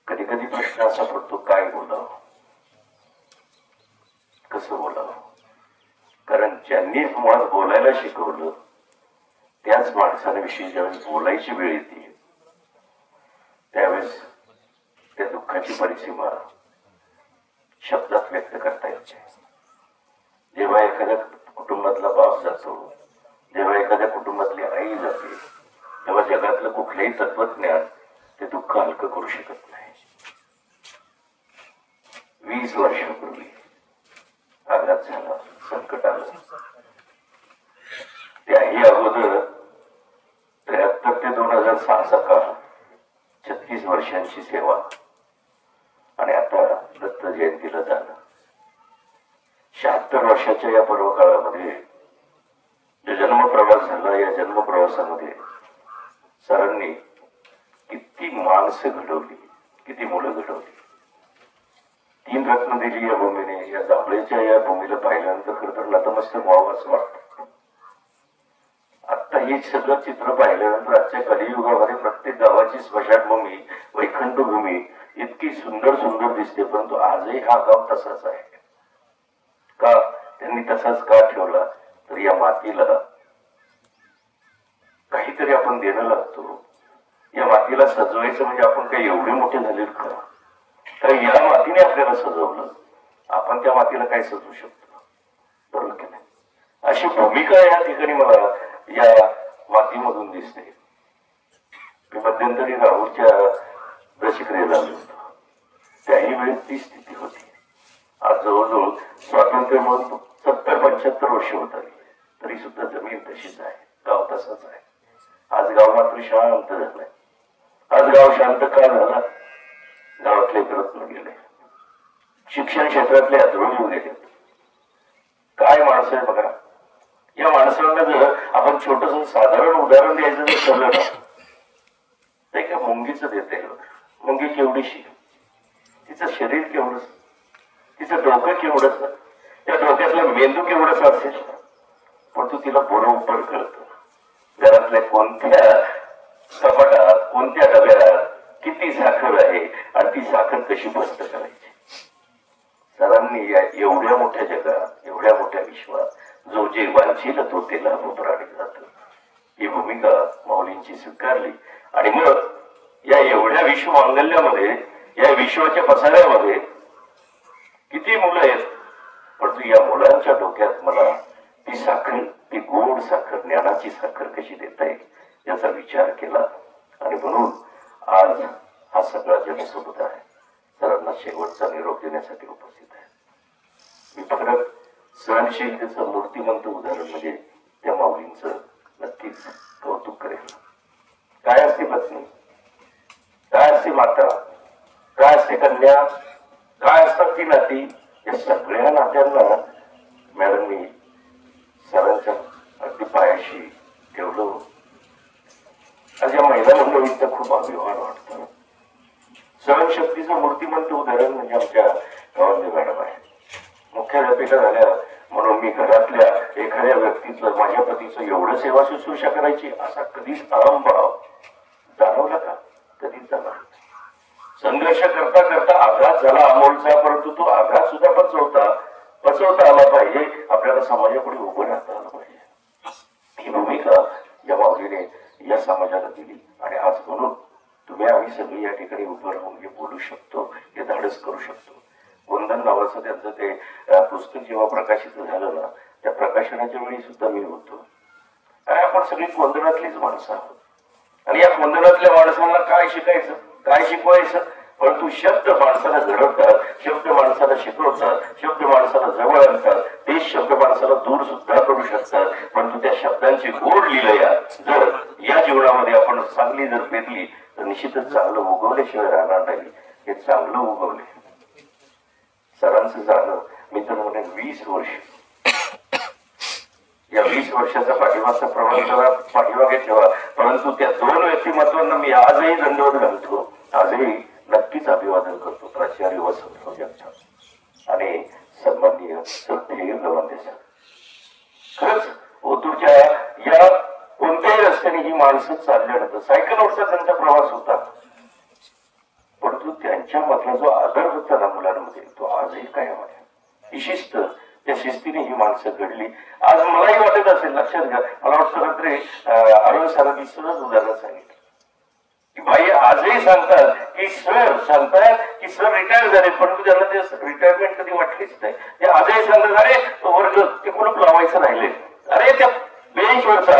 [SPEAKER 6] कधी कधी प्रश्न असा पडतो, काय बोलावं, कसं बोलावं. कारण ज्यांनी मुळात बोलायला शिकवलं त्याच माणसांविषयी ज्यावेळेस बोलायची वेळ येते त्यावेळेस त्या दुःखाची परिसीमा शब्दात व्यक्त करता येते. जेव्हा एखाद्या कुटुंबातला बाप जातो जेव्हा एखाद्या कुटुंबातली आई जाते तेव्हा जगातलं कुठलंही तत्वज्ञान ते दुःख हलकं करू शकत नाही. 20 वर्षापूर्वी आघात झाला, संकट आलं. त्याही अगोदर 73 ते 2006 काळ 36 वर्षांची सेवा आणि आता दत्त जयंतीला जाणं. 76 वर्षाच्या या पर्वकाळामध्ये जो जन्मप्रवास झाला, या जन्मप्रवासामध्ये सरांनी किती माणसं घडवली, किती मुलं घडवली. 3 रत्न दिली या भूमीने. या जांभळेच्या या भूमीला पाहिल्यानंतर खरं तर नतमस्तक व्हावं असं वाटतं. आता हे सगळं चित्र पाहिल्यानंतर आजच्या कलियुगामध्ये प्रत्येक गावाची स्मशानभूमी, वैकुंठ भूमी इतकी सुंदर सुंदर दिसते, परंतु आजही हा गाव तसाच आहे. का त्यांनी तसाच का ठेवला? तर या मातीला काहीतरी आपण देणं लागतो. या मातीला सजवायचं म्हणजे आपण काही एवढे मोठे झाले का? तर या मातीने आपल्याला सजवलं, आपण त्या मातीला काय सजवू शकतो? बरोबर की नाही? अशी भूमिका या ठिकाणी मला या मातीमधून दिसते. मी मध्यंतरी राहुलच्या दशक्रियेला आलो होतो. त्याही वेळेस ती स्थिती होती. आज जवळजवळ स्वातंत्र्य म्हणून 70-75 वर्ष होत आली, तरी सुद्धा जमीन तशीच आहे, गाव तसंच आहे. आज गाव मात्र शांत झालंय. आज गाव शांत का झाला? गावातले रत्न गेले, शिक्षण क्षेत्रातले अधोरेखित गेले. काय माणसं आहे बघा. या माणसांना जर आपण छोटस साधारण उदाहरण द्यायचं जर ठरलं ना, ते काय मुंगीचं देता येईल. मुंगी केवढीशी, तिचं शरीर केवढंच, तिचं डोकं केवढंच, त्या डोक्यातला मेंदू केवढंच असेल, पण तू तिला बरोबर कळतं. घरातल्या कोणत्या कपाटात, कोणत्या डब्यात किती साखर आहे आणि ती साखर कशी बस्त करायची. सरांनी या एवढ्या मोठ्या जगात, एवढ्या मोठ्या विश्वात जो जे वांछील तो ते लाभ प्राणी जात, ही भूमिका माऊलींची स्वीकारली. आणि मग या एवढ्या विश्व मांगल्यामध्ये, या विश्वाच्या पसाऱ्यामध्ये किती मुलं आहेत, परंतु या मुलांच्या डोक्यात मला ती साखर, ती गोड साखर, ज्ञानाची साखर कशी देता येईल याचा विचार केला. आणि म्हणून आज हा सगळा जनसोबत आहे. सरांना शेवटचा निरोप देण्यासाठी उपस्थित आहे. मी फक्त सहनशीलतेचं मूर्तिमंत उदाहरण म्हणजे त्या माऊलींचं नक्कीच कौतुक करेल. काय असते पत्नी, काय असते माता, काय असते कन्या, काय असतात ती नाती, या सगळ्या नात्यांना मॅडमनी सरांच्या अगदी पायाशी ठेवलं. आज या महिला मंडळींचा खूप अभिमान वाटतो. सहनशक्तीचं मूर्तिमंत उदाहरण म्हणजे आमच्या गावातले मॅडम आहे. मुख्याध्यापिका झाल्या म्हणून मी घरातल्या एखाद्या व्यक्तीचं, माझ्या पतीचं एवढं सेवा शुश्रूषा करायची असा कधीच अहंभाव जाणवला का? कधीच जाणार. संघर्ष करता करता आघात झाला अमोलचा, परंतु तो आघात सुद्धा पचवता आला पाहिजे. आपल्याला समाजापुढे उभं राहता आलं पाहिजे. ही भूमिका या माऊलीने या समाजाला दिली. आणि आज म्हणून तुम्ही आम्ही सगळी या ठिकाणी उभं राहून हे बोलू शकतो, हे धाडस करू शकतो. वंदन नावाचं त्यांचं ते पुस्तक जेव्हा प्रकाशित झालं ना, त्या प्रकाशनाच्या वेळी सुद्धा मी होतो. आणि आपण सगळी वंदनातलीच माणसं आहोत. आणि या वंदनातल्या माणसांना काय शिकायचं, काय शिकवायचं, परंतु शब्द माणसाला घडवतात, शब्द माणसाला शिकवतात, शब्द माणसाला जवळ आणतात, तेच शब्द माणसाला दूर सुद्धा करू शकतात. परंतु त्या शब्दांची गोड लीलया जर या जीवनामध्ये आपण चांगली जर पेरली तर निश्चितच चांगलं उगवल्याशिवाय राहणार नाही. हे चांगलं उगवले. सरांचं जाणं मी तर म्हणेन 20 वर्ष. या 20 वर्षाचा पाठीमागचा प्रवास जरा पाठीमागे ठेवा, परंतु त्या 2 व्यक्तिमत्वांना मी आजही दंडवत घालतो, आजही नक्कीच अभिवादन करतो. प्राचार्य वसंतराव जगताप आणि सन्माननीय श्रद्धेय गवांदे सर. खरंच ओतूरच्या या कोणत्याही रस्त्याने ही माणसं चालल्यानंतर सायकलवरचा त्यांचा प्रवास होता, परंतु त्यांच्या मधला जो आदर होता ना मुलांमध्ये, तो आजही कायम आहे. ही शिस्त, त्या शिस्तीने ही माणसं घडली. आज मलाही वाटत असेल, लक्षात घ्या, मला वाटतं रात्री अरुण सरांनी सहज उदाहरण सांगितलं की बाई आजही सांगतात की सर सांगतात की सर रिटायर झाले, परंतु त्यांना ते रिटायरमेंट कधी वाटलीच नाही. ते आजही सांगतात अरे तो वर्ग ते कुलूप लावायचं राहिले, अरे त्या बेंचवरचा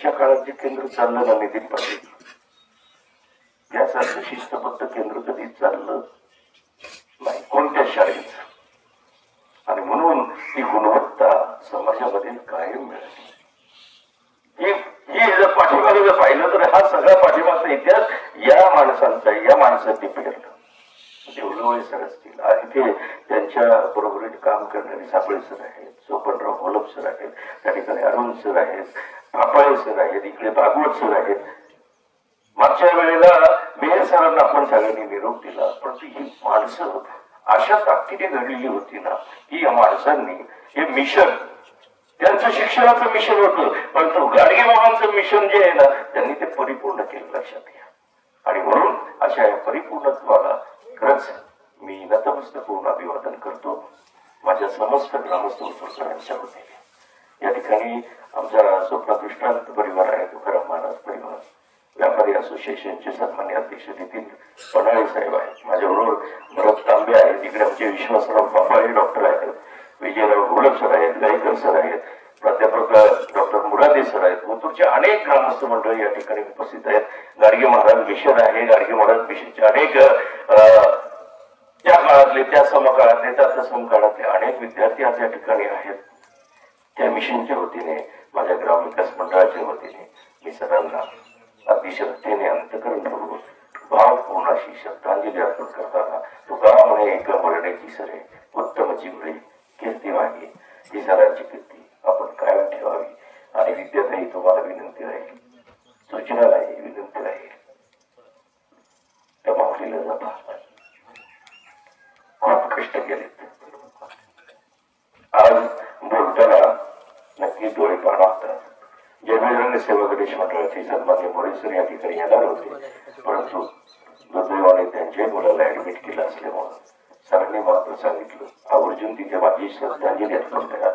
[SPEAKER 6] आजच्या काळात जे केंद्र चाललं ना नितीन पाटील, यासारखं शिस्तबद्ध केंद्र कधी चाललं नाही कोणत्या शाळेत. आणि म्हणून ती गुणवत्ता समाजामध्ये कायम मिळाली. ही जर पाठीमागे जर पाहिलं तर हा सगळा पाठीमागचा इतिहास या माणसांनी पेरला. देवळवळे सर असतील, इथे त्यांच्या बरोबरीने काम करणारे साबळे सर आहेत, सोपनराव घोलप सर आहेत, त्या ठिकाणी अरुण सर आहेत, पापाळे सर आहेत, इकडे भागवत सर आहेत. मागच्या वेळेला मेहर सरांना आपण सगळ्यांनी निरोप दिला, परंतु ही माणसं अशा ताकदीने घडलेली होती ना की या माणसांनी हे मिशन, त्यांचं शिक्षणाचं मिशन होतं, परंतु गाडगे बाबांचं मिशन जे आहे ना त्यांनी ते परिपूर्ण केलं, लक्षात घ्या. आणि म्हणून अशा या परिपूर्णत्वाला खरंच मी नतमस्तक होऊन अभिवादन करतो माझ्या समस्त ग्रामस्थ उत्सवांच्या वतीने. या ठिकाणी आमचा स्वप्न दृष्टांत परिवार आहे, तुकाराम महाराज परिवार, व्यापारी असोसिएशनचे सन्मान्य अध्यक्ष नितीन पन्हाळे साहेब आहेत, माझ्याबरोबर भरत तांबे आहेत, इकडे आमचे विश्वासराव पापाळे डॉक्टर आहेत, विजयराव घोलप सर आहेत, गायकर सर आहेत, प्राध्यापक डॉक्टर मुरादे सर आहेत, कोथरूडचे अनेक ग्रामस्थ मंडळी या ठिकाणी उपस्थित आहेत. गाडगे महाराज मिशन आहे, गाडगे महाराज मिशनचे अनेक त्या काळातले, त्या समकाळातले, त्या समकाळातले अनेक विद्यार्थी आज या ठिकाणी आहेत. त्या मिशनच्या वतीने, माझ्या ग्रामविकास मंडळाच्या वतीने मी सरांना अगदी श्रद्धेने अंतकरण करून भावपूर्ण अशी श्रद्धांजली अर्पण करताना, तुका म्हणे एक मरण्याची सरे उत्तम जीवळे कीर्ती मागे, ही सरांची कीर्ती आपण कायम ठेवावी. आणि विद्यार्थी तुम्हाला विनंती राहील, सूचना राहील, विनंती राहील, त्या माऊलीला जाता खूप कष्ट केलेत. आज बोलताना नक्की डोळे पाहतात. जयरंग सेवा गणेश मंडळाचे सन्मान्य मोरेसर या ठिकाणी येणार होते, परंतु दुर्दैवाने त्यांच्या मुलाला ऍडमिट केलं असल्यामुळे सरांनी मात्र सांगितलं आवर्जून तिथे माझी श्रद्धांजली अर्पण करा.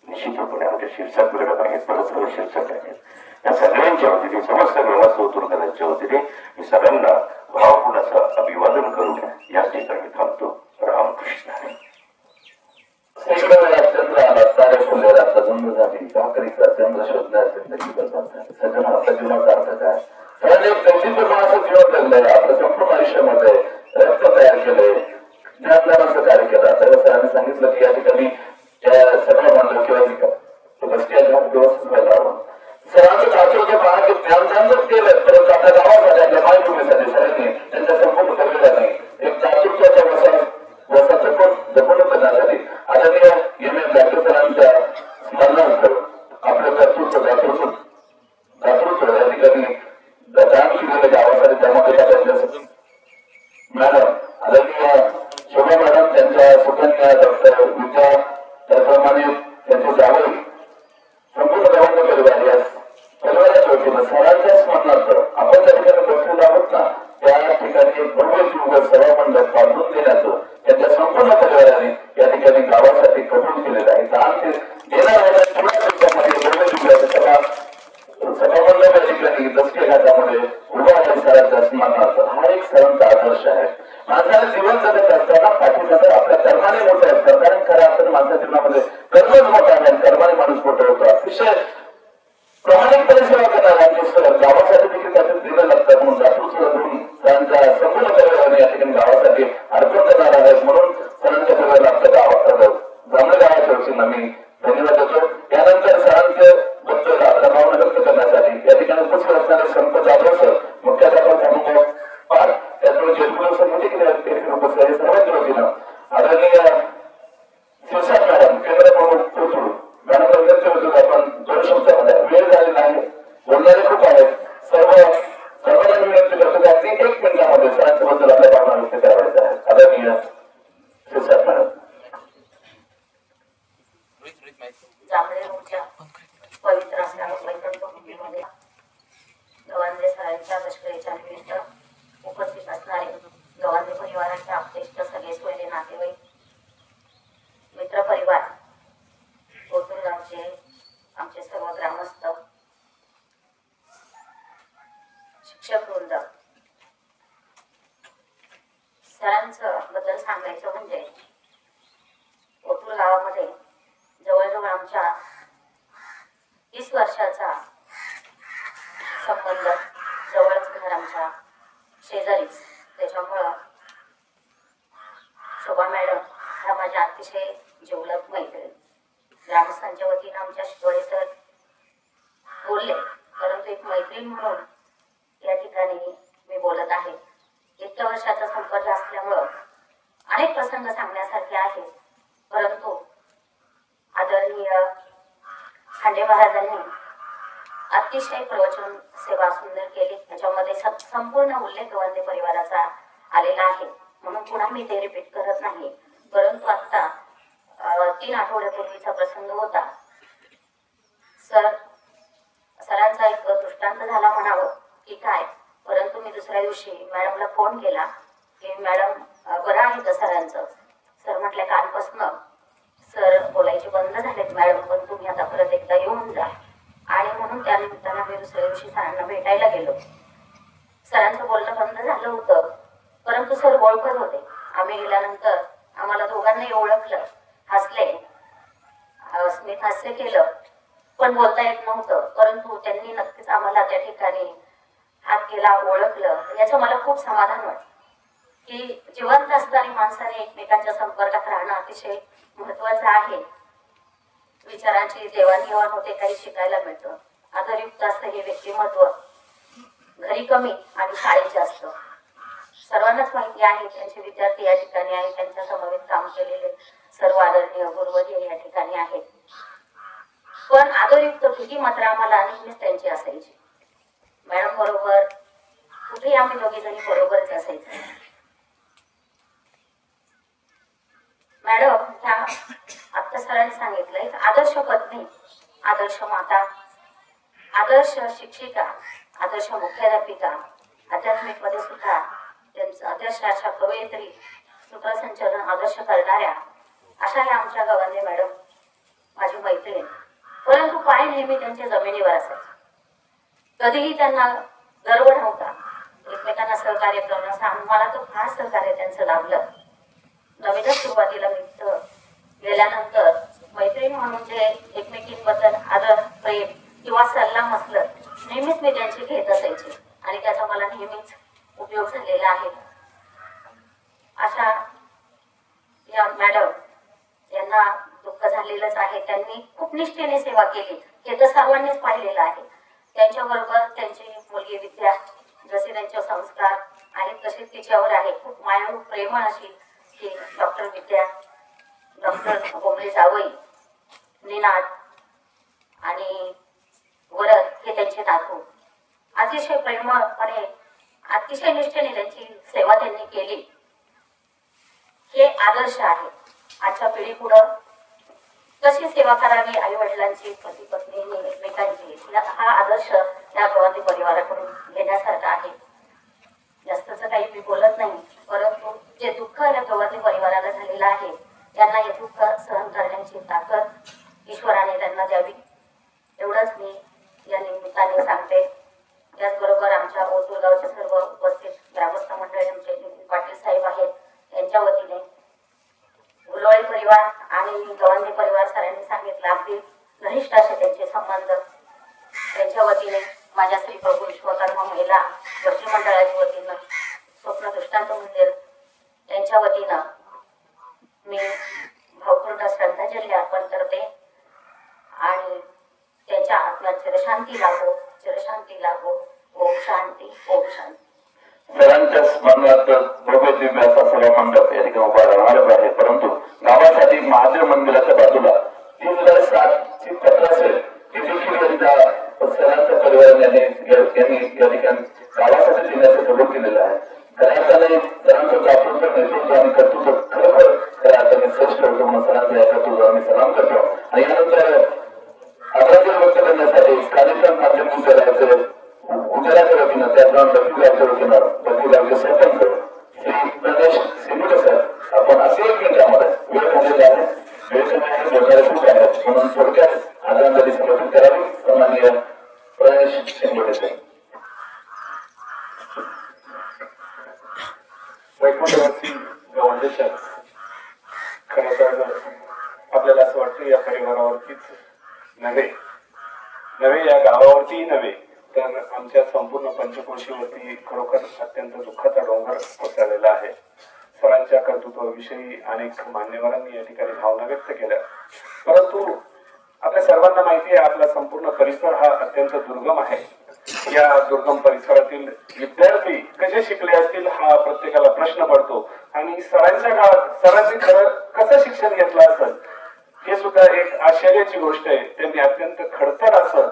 [SPEAKER 6] निश्चितपणे आमच्या शिरसाट मॅडम आहेत, परत शिरसाट आहेत, या सगळ्यांच्या वतीने, समस्त ग्रामस्थ उत्तरकरांच्या वतीने मी सरांना भावपूर्ण अभिवादन करून या ठिकाणी थांबतो. रामकृष्ण हरी.
[SPEAKER 4] चंद्र शोधण्याचे सज्जन आपल्या जीवनाचा अर्थ काय, कारण एक त्यांची कोणाचं जीवन जगलंय, आपलं संपूर्ण आयुष्यामध्ये रक्त तयार केलंय, ज्ञानदानाचं कार्य केलं. आता सरांनी सांगितलं की या ठिकाणी सगळं मंडळ किंवा व्यवस्थित व्हायला हवं. सरांचं तात्पर्य पहा की ज्ञानदान जर केलं परंतु आपल्या गावासाठी, आपल्या मायभूमीसाठी सरांनी त्यांच्या संपूर्ण परिवाराने एक दातृत्वाच्या वसाचं कोट जपणूक करण्यासाठी आदरणीय एम.एम. डॉक्टर सरांच्या स्मरणार्थ आपलं दातृत्व या ठिकाणी दान केलेल्या गावासाठी धर्मकथा मॅडम, आदरणीय शोभा मॅडम, त्यांच्या सुकन्या डॉक्टर विद्या, त्याप्रमाणे त्यांचे जावई, संपूर्ण गावांचा परिवार, या परिवाराच्या वतीनं सरांच्या स्मरणार्थ आपण त्या ठिकाणी बसलेलो आहोत ना, त्या ठिकाणी भव्य जीव सभा मंडळ बांधून देण्याचं त्यांच्या संपूर्ण परिवाराने या ठिकाणी गावासाठी कबूल केलेलं आहे. दान देणाऱ्या सभामंडळ या ठिकाणी दसके घाटामध्ये उभा आहे. सरांच्या स्मरणार्थ हा एक सरांचा आदर्श आहे. माणसाने जीवन जगत असताना पाठीमागे आपल्या कर्माने मोठे असतात, कारण खऱ्या अर्थाने माणसाच्या जीवनामध्ये कर्मच मोठा आहे, कर्माने माणूस मोठा होतो. अतिशय प्रामाणिकपणे सेवा करणारा गावासाठी देखील त्यातून दिलं लागतं, म्हणून दातृत्व त्यांच्या संपूर्ण परिवाराने या ठिकाणी गावासाठी अर्पण करणार आहेत. म्हणून सरांच्या परिवाराला आपल्या ब्राह्मण गावाच्या वतीनं मी धन्यवाद देतो. यानंतर सरांचे बद्दल आपल्या भावना व्यक्त करण्यासाठी या ठिकाणी उपस्थित असणारे संत जाधव सर, मुख्याध्यापक अनुभव पाल, त्याचबरोबर जयपूर सर उपस्थित सर्वांच्या वतीनं आदरणीय शिरसाट मॅडम, केंद्र प्रमुख कोथरूड मॅडम यांच्या वतीनं आपण 2 शब्दामध्ये, वेळ झालेला आहे, बोलणारे खूप आहेत, सर्वांना विनंती करतो की अगदी 1 मिनिटामध्ये सरांच्या बद्दल आपल्या भावना व्यक्त करायच्या आहेत. आदरणीय शिरसाट मॅडम.
[SPEAKER 7] जांभळे रोडच्या पवित्र असणाऱ्या वैकुंठभूमीमध्ये गवांदे सरांच्या लष्करीच्या निमित्त उपस्थित असणारे गवांदे परिवारांचे आपतेष्ट सगळे सोयरे नातेवाईक, मित्र परिवार, कोथरूड गावचे आमचे सर्व ग्रामस्थ, शिक्षक वृंद, सरांचं बद्दल सांगायचं म्हणजे कोथरूड गावामध्ये जवळजवळ आमच्या 20 वर्षाचा शेजारीच, त्याच्यामुळं शोभा मॅडम ह्या माझ्या अतिशय जिवलग मैत्रीण. ग्रामस्थांच्या वतीनं आमच्या शितोळे सर बोलले, परंतु एक मैत्रीण म्हणून या ठिकाणी मी बोलत आहे. इतक्या वर्षाचा संपर्क असल्यामुळं अनेक प्रसंग सांगण्यासारखे आहेत, परंतु आदरणीय खांडे महाराजांनी अतिशय प्रवचन सेवा सुंदर केली. त्याच्यामध्ये संपूर्ण उल्लेख गवांदे परिवाराचा आलेला आहे, म्हणून पुन्हा मी ते रिपीट करत नाही. परंतु आता 3 आठवड्यापूर्वीचा प्रसंग होता. सरांचा एक दृष्टांत झाला म्हणावं की काय, परंतु मी दुसऱ्या दिवशी मॅडमला फोन केला की मॅडम बरं आहे का सरांचं. सर म्हटलं कालपासनं सर बोलायचे बंद झालेत मॅडम, पण तुम्ही आता परत एकदा येऊन जा. आणि म्हणून त्या निमित्तानं मी दुसऱ्या दिवशी सरांना भेटायला गेलो. सरांचं बोलणं बंद झालं होतं, परंतु सर ओळखत होते. आम्ही गेल्यानंतर आम्हाला दोघांनाही ओळखलं, हसले, स्मित हास्य केलं, पण बोलता येत नव्हतं. परंतु त्यांनी नक्कीच आम्हाला त्या ठिकाणी हात केला, ओळखलं. याचं मला खूप समाधान वाटतं की जिवंत असताना माणसाने एकमेकांच्या संपर्कात राहणं अतिशय महत्वाचं आहे. विचारांची देवाणघेवाण होते, काही शिकायला मिळतं. आदरयुक्त असतं हे व्यक्तिमत्व घरी कमी आणि शाळेत जास्त. सर्वांनाच माहिती आहे त्यांचे विद्यार्थी या ठिकाणी आहेत, त्यांच्या समवेत काम केलेले सर्व आदरणीय गुरुवर्य या ठिकाणी आहेत. पण आदरयुक्त भीती मात्र आम्हाला नेहमीच त्यांची असायची. मॅडम बरोबर कुठेही आम्ही दोघे जणी बरोबरच असायचो. मॅडम ह्या आता सरांनी सांगितलंय आदर्श पत्नी, आदर्श माता, आदर्श शिक्षिका, आदर्श मुख्याध्यापिका, आध्यात्मिक मध्ये सुद्धा त्यांचं आदर्श अशा कवयित्री, सूत्रसंचलन आदर्श करणाऱ्या अशा या आमच्या गवांदे मॅडम माझी मैत्रीण. परंतु पाय नेहमी त्यांच्या जमिनीवर असायचे. कधीही त्यांना गर्व नव्हता एकमेकांना सहकार्य करणं. मला तर फार सहकार्य त्यांचं लाभलं. नवीनच सुरुवातीला मित्र गेल्यानंतर मैत्रीण म्हणून जे एकमेकींबद्दल आदर, प्रेम किंवा सल्ला मसलत नेहमीच मी त्यांची घेत असायची आणि त्याचा मला नेहमीच उपयोग झालेला आहे. अशा या मॅडम यांना दुःख झालेलंच आहे. त्यांनी खूप निष्ठेने सेवा केली, हे तर सर्वांनीच पाहिलेलं आहे. त्यांच्याबरोबर त्यांची मुलगी विद्या, जसे त्यांचे संस्कार आहेत तसे तिच्यावर आहे. खूप मायाळू प्रेमळ अशी की डॉक्टर विद्या, डॉक्टर बोंबले जावई, निनाद आणि वरद हे त्यांचे नातू. अतिशय प्रेमळपणे अतिशय निष्ठेने त्यांची सेवा त्यांनी केली. हे आदर्श आहे. आजच्या पिढी पुढं कशी सेवा करावी आई वडिलांची, पती पत्नीने एकमेकांची, हा आदर्श या गवांदे परिवाराकडून घेण्यासारखा आहे. जास्तच काही मी बोलत नाही, परंतु जे दुःख या गवांदे परिवाराला झालेलं आहे त्यांना हे दुःख सहन करण्याची ताकद ईश्वराने त्यांना द्यावी, एवढंच मी या निमित्ताने सांगते. त्याचबरोबर आमच्या ओतूर गावचे सर्व उपस्थित ग्रामस्थ मंडळी, आमचे नितीन पाटील साहेब आहेत, त्यांच्या वतीने गुलवाई परिवार आणि गवांदे परिवार सरांनी सांगितलं अगदी घनिष्ठ असे त्यांचे संबंध. त्यांच्या वतीने माझ्या श्री प्रभू विश्वकर्मा महिला बचत मंडळाच्या वतीनं, स्वप्न दृष्टांत मंदिर त्यांच्या वतीनं मी भावपूर्ण श्रद्धांजली अर्पण करते आणि त्यांच्या आत्म्यात चिरशांती लाभो, चिरशांती लाभो. ओम शांती, ओम शांती.
[SPEAKER 4] सरांच्या स्मरणार्थ भव्य दिव्य असा सभा मंडप या ठिकाणी उभा राहणार आहे. परंतु गावासाठी महादेव मंदिराच्या बाजूला 3007 ची पत्र असेल ती देखील सरांच्या परिवाराने या ठिकाणी गावासाठी देण्याचं कबूल केलेलं आहे. खऱ्या अर्थाने सरांचं जागरूक नेतृत्व आणि कर्तृत्व खरोखर खऱ्या अर्थाने श्रेष्ठ होतं म्हणून सरांचं या कर्तृत्व आम्ही सलाम करतो. आणि यानंतर आदरांजली व्यक्त करण्यासाठी कार्यक्रम माध्यम विद्यालयाचे उद्याच्या वतीनं त्याप्रमाणे डब्ल्यूच्या वतीनं डब्ल्यूचे सरपंच श्री गणेश सिंगुटे सर, आपण असे एक मिनिटामध्ये वेळ झालेला आहे, वेळेच्या बोलणारे खूप आहेत म्हणून थोडक्यात आदरांजली समर्पित करावी. सन्माननीय गणेश सिंगुटे सर.
[SPEAKER 8] वैकुंठवासी गवांदे सर, खरं तर आपल्याला असं वाटतं या परिवारावरतीच नव्हे या गावावरतीही नव्हे तर आमच्या संपूर्ण पंचक्रोशीवरती खरोखर अत्यंत दुःखाचा डोंगर कोसळलेला आहे. सरांच्या कर्तृत्वाविषयी अनेक मान्यवरांनी या ठिकाणी भावना व्यक्त केल्या, परंतु आपल्या सर्वांना माहिती आहे आपला संपूर्ण परिसर हा अत्यंत दुर्गम आहे. या दुर्गम परिसरातील विद्यार्थी कसे शिकले असतील हा प्रत्येकाला प्रश्न पडतो. आणि सरांच्या काळात सरांनी खरं कसं शिक्षण घेतलं असेल हे सुद्धा एक आश्चर्याची गोष्ट आहे. त्यांनी अत्यंत खडतर असं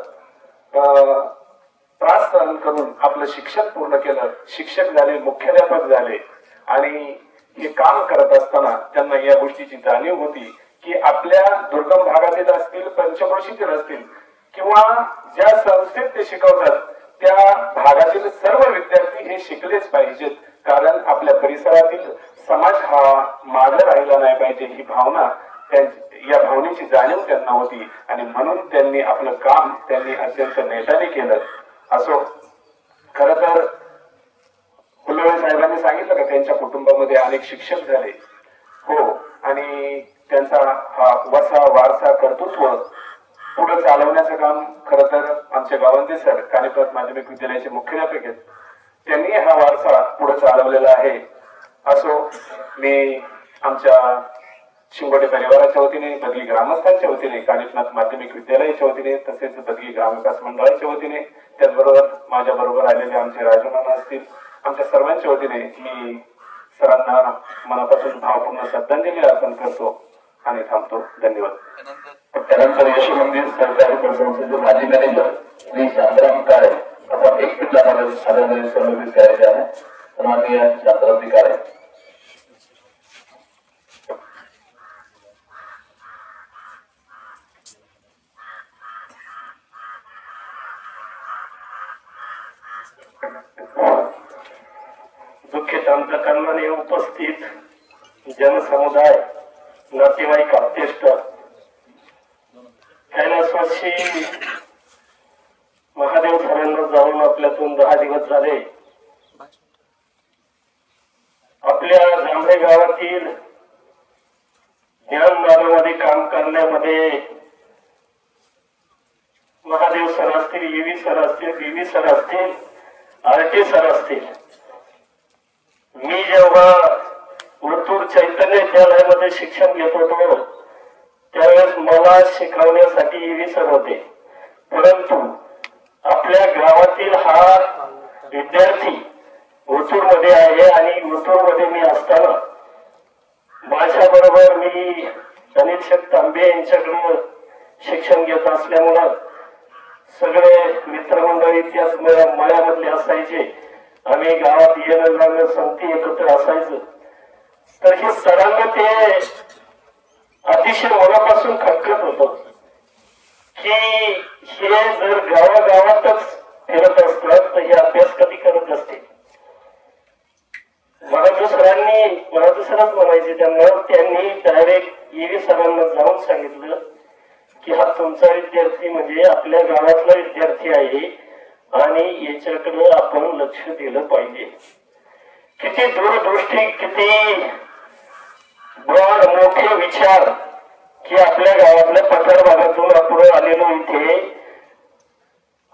[SPEAKER 8] त्रास सहन करून आपलं शिक्षण पूर्ण केलं. शिक्षक झाले, मुख्याध्यापक झाले आणि हे काम करत असताना त्यांना या गोष्टीची जाणीव होती की आपल्या दुर्गम भागातील असतील, पंचक्रोशीतील असतील किंवा ज्या संस्थेत ते शिकवतात त्या भागातील सर्व विद्यार्थी हे शिकलेच पाहिजेत, कारण आपल्या परिसरातील समाज हा मागे राहिला नाही पाहिजे ही भावना या भावनेची जाणीव त्यांना होती. आणि म्हणून त्यांनी आपलं काम त्यांनी अत्यंत नेटाने केलं. असो, खर तर फुलवे साहेबांनी सांगितलं का त्यांच्या कुटुंबामध्ये अनेक शिक्षक झाले. हो, आणि त्यांचा हा वसा वारसा कर्तृत्व पुढे चालवण्याचं काम खर तर आमचे गावंदे सर कानिपत माध्यमिक विद्यालयाचे मुख्याध्यापक आहेत, त्यांनी हा वारसा पुढे चालवलेला आहे. असो, मी आमच्या शिंगोटे परिवाराच्या वतीने, बदली ग्रामस्थांच्या वतीने, कानिपनाथ माध्यमिक विद्यालयाच्या वतीने, तसेच बदली ग्रामविकास मंडळाच्या वतीने, त्याचबरोबर माझ्या बरोबर आलेले आमचे राजनाना असतील, आमच्या सर्वांच्या वतीने मी सरांना मनापासून भावपूर्ण श्रद्धांजली अर्पण करतो आणि थांबतो. धन्यवाद.
[SPEAKER 4] त्यानंतर यश मंदिर सरकारी पतसंस्थेचे माजी मॅनेजर श्री शांताराम काळे आपण एक मिनिटामध्ये आदरणीय संबंधित करायचे आहे. सन्माननीय शांताराम काळे.
[SPEAKER 5] दुःखित अंतकरणाने उपस्थित जनसमुदाय, नातेवाईक, आप्तेष्ट, कैलासवासी महादेव सरांना जाऊन आपल्यातून 10 दिवस झाले. आपल्या जांभळे गावातील ज्ञानदानामध्ये काम करण्यामध्ये महादेव सर असतील, ईव्ही सर असतील, बीव्ही सर असतील, आरटी सर असतील. मी जेव्हा ओतूर चैतन्य विद्यालयामध्ये शिक्षण घेत होतो त्यावेळेस मला शिकवण्यासाठी ईव्ही सर होते, परंतु आपल्या गावातील हा विद्यार्थी ओतूर मध्ये आहे आणि ओतूर मध्ये मी असताना माझ्या बरोबर मी अनिल शेठ तांबे यांच्याकडे शिक्षण घेत असल्यामुळं सगळे मित्रमंडळी त्याच मळ्यामधले असायचे. आम्ही गावात येणं जाणं संगती एकत्र असायचं. तर हे सरांना ते अतिशय मनापासून खटखट होत की हे जर गावागावातच फिरत असतात तर हे अभ्यास कधी करत असते. महादेव सरच म्हणायचे त्यांनी डायरेक्ट ईव्ही सरांना जाऊन सांगितलं की हा तुमचा विद्यार्थी म्हणजे आपल्या गावातला विद्यार्थी आहे आणि याच्याकडे आपण लक्ष दिलं पाहिजे. किती दूरदृष्टी, किती ब्रॉड मोठे विचार की आपल्या गावातल्या पठार भागातून आपण आलेलो इथे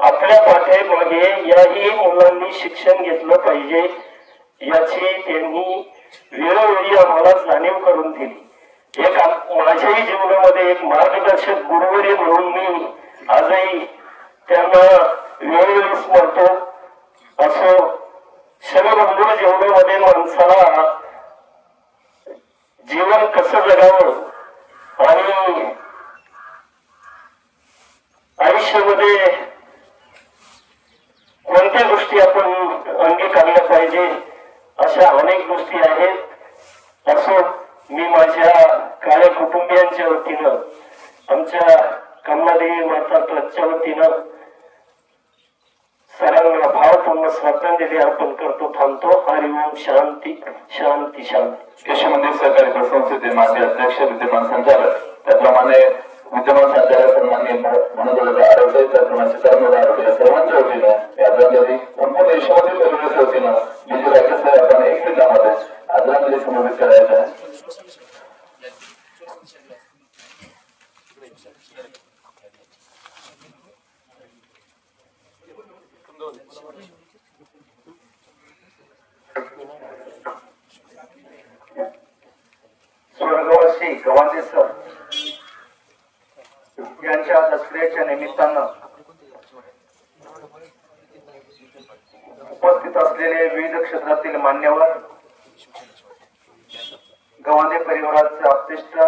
[SPEAKER 5] आपल्या पाठीमागे याही मुलांनी शिक्षण घेतलं पाहिजे याची त्यांनी वेळोवेळी आम्हाला जाणीव करून दिली. एक माझ्याही जीवनामध्ये एक मार्गदर्शक गुरुवर्य म्हणून मी आजही त्यांना वेळोवेळी स्मरतो. असो, क्षणभंगुर जीवनामध्ये माणसाला जीवन कसं जगावं आणि आयुष्यामध्ये कोणत्या गोष्टी आपण अंगीकारल्या पाहिजे अशा अनेक गोष्टी आहेत. असो, मी माझ्या काळ्या कुटुंबियांच्या वतीनं, आमच्या कमलादेवी माता ट्रस्टच्या वतीनं सरांना भावपूर्ण श्रद्धांजली अर्पण करतो. थांबतो. हरिओम. शांती शांती शांती.
[SPEAKER 4] यश मंदिर सहकारी पतसंस्थेचे माजी अध्यक्ष, विद्यमान संचालक, त्याप्रमाणे विद्यमान संचालक सन्माननीय मनोज आरोग्य, त्याप्रमाणे आरोग्य सर्वांच्या वतीनं आदरांजली संपूर्ण देशामध्ये परिवाराच्या वतीनं विजय राजेश आपण एक मिनिटामध्ये आदरांजली समर्पित करायचं आहे.
[SPEAKER 9] गवांदे सर यांच्या दसऱ्याच्या निमित्तानं उपस्थित असलेले विविध क्षेत्रातील मान्यवर, गवांदे परिवाराचे आप्तेष्ट,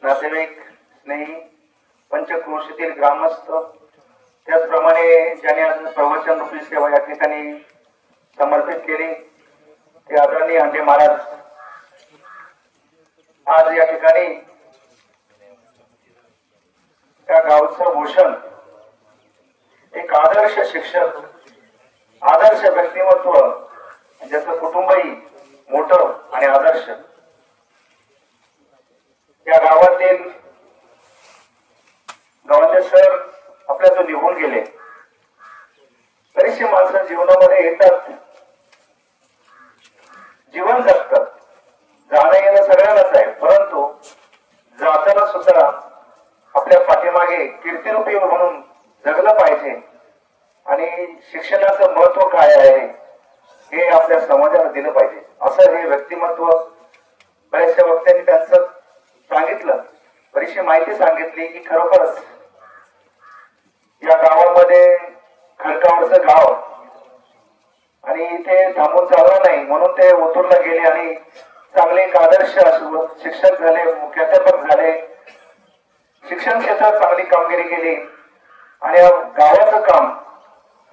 [SPEAKER 9] नातेवाईक, स्नेही, पंचक्रोशीतील ग्रामस्थ, त्याचप्रमाणे ज्याने आज प्रवचन रूपी सेवा या ठिकाणी समर्पित केली ते आदरणीय हांडे महाराज आज या ठिकाणी त्या गावचं भूषण, एक आदर्श शिक्षक, आदर्श व्यक्तिमत्व, ज्याचं कुटुंबही मोठं आणि आदर्श, या गावातील गवांदे सर आपल्यातून निघून गेले. बरीचशी माणसं जीवनामध्ये येतात, जीवन जगतात, जाणं येणं सगळ्यांनाच आहे, परंतु जाताना सुद्धा आपल्या पाठीमागे कीर्तिरूपी म्हणून जगलं पाहिजे आणि शिक्षणाचं महत्व काय आहे हे आपल्या समाजाला दिलं पाहिजे, असं हे व्यक्तिमत्व बऱ्याचशा वक्त्यांनी त्यांचं सांगितलं. बरीचशी माहिती सांगितली की खरोखरच या गावामध्ये खडकावरचं गाव आणि इथे थांबून चालणार नाही म्हणून ते ओतूरला गेले आणि चांगले एक आदर्श शिक्षक झाले, मुख्याध्यापक झाले, शिक्षण क्षेत्रात चांगली कामगिरी केली आणि गावाचं काम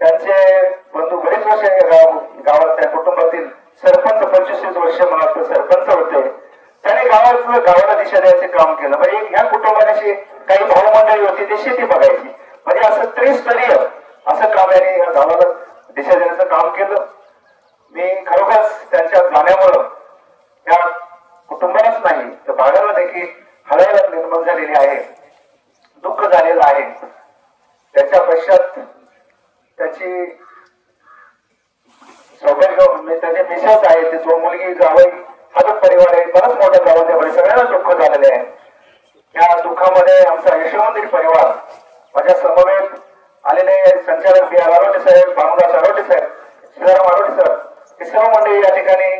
[SPEAKER 9] त्यांचे बंधू बरेच वर्ष गावात त्या कुटुंबातील सरपंच 25 वर्ष मला वाटतं सरपंच होते, त्याने गावाला दिशा द्यायचे काम केलं. म्हणजे ह्या कुटुंबाची काही भावमंडळी होती ते शेती बघायची, म्हणजे असं त्रिस्तरीय असं काम याने या गावाला दिशा देण्याचं काम केलं. मी खरोखरच त्यांच्या जाण्यामुळं त्या कुटुंबालाच नाही तर भागाला देखील हळहळ निर्माण झालेली आहे, दुःख झालेलं आहे. त्याच्या पश्चात त्याची सौभाग्य म्हणजे त्याचे मिसेस आहे, ते दोन मुलगी, जावई, हा जो परिवार आहे बराच मोठ्या गावामध्ये सगळ्यांना दुःख झालेले आहे. या दुःखामध्ये आमचा यशोमंदिर परिवार, माझ्या समवेत आलेले संचालक बी आर आरोटे साहेब, भानुदास आरोटे साहेब, सीताराम आरोटे सर, हे सर्व मंडळी या ठिकाणी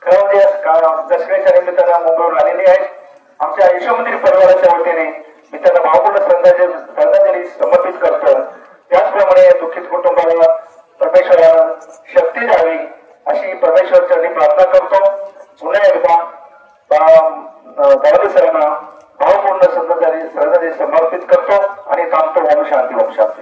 [SPEAKER 9] खरं म्हणजे दसऱ्याच्या निमित्तानं मुंबईवर आलेली आहेत. आमच्या यशोमंदिर परिवाराच्या वतीने मी त्यांना भावपूर्ण श्रद्धांजली समर्पित करतो. त्याचप्रमाणे दुःखित कुटुंबाला परमेश्वरानं शक्ती द्यावी अशी परमेश्वरचरणी प्रार्थना करतो. पुन्हा एकदा गवांदे सरांना भावपूर्ण श्रद्धांजली समर्पित करतो आणि थांबतो. ओम शांती, ओम शांती.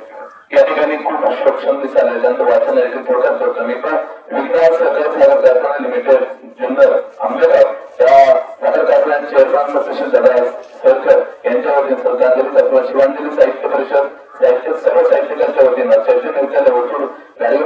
[SPEAKER 4] या ठिकाणी खूप अशोक संदेश आले, त्यांचं वाचन आहे ते थोडक्यात करतो मी. पण विकास सहकार कारखाना लिमिटेड जुन्नर आंबेगाव त्या साखर कारखान्याचे चेअरमन तसेच दादा सरकर यांच्या वतीने श्रद्धांजली तत्व शिवांजली साहित्य परिषद सर्व साहित्यिकांच्या वतीनं चैतन्य विद्यालय वसूल, गाडगे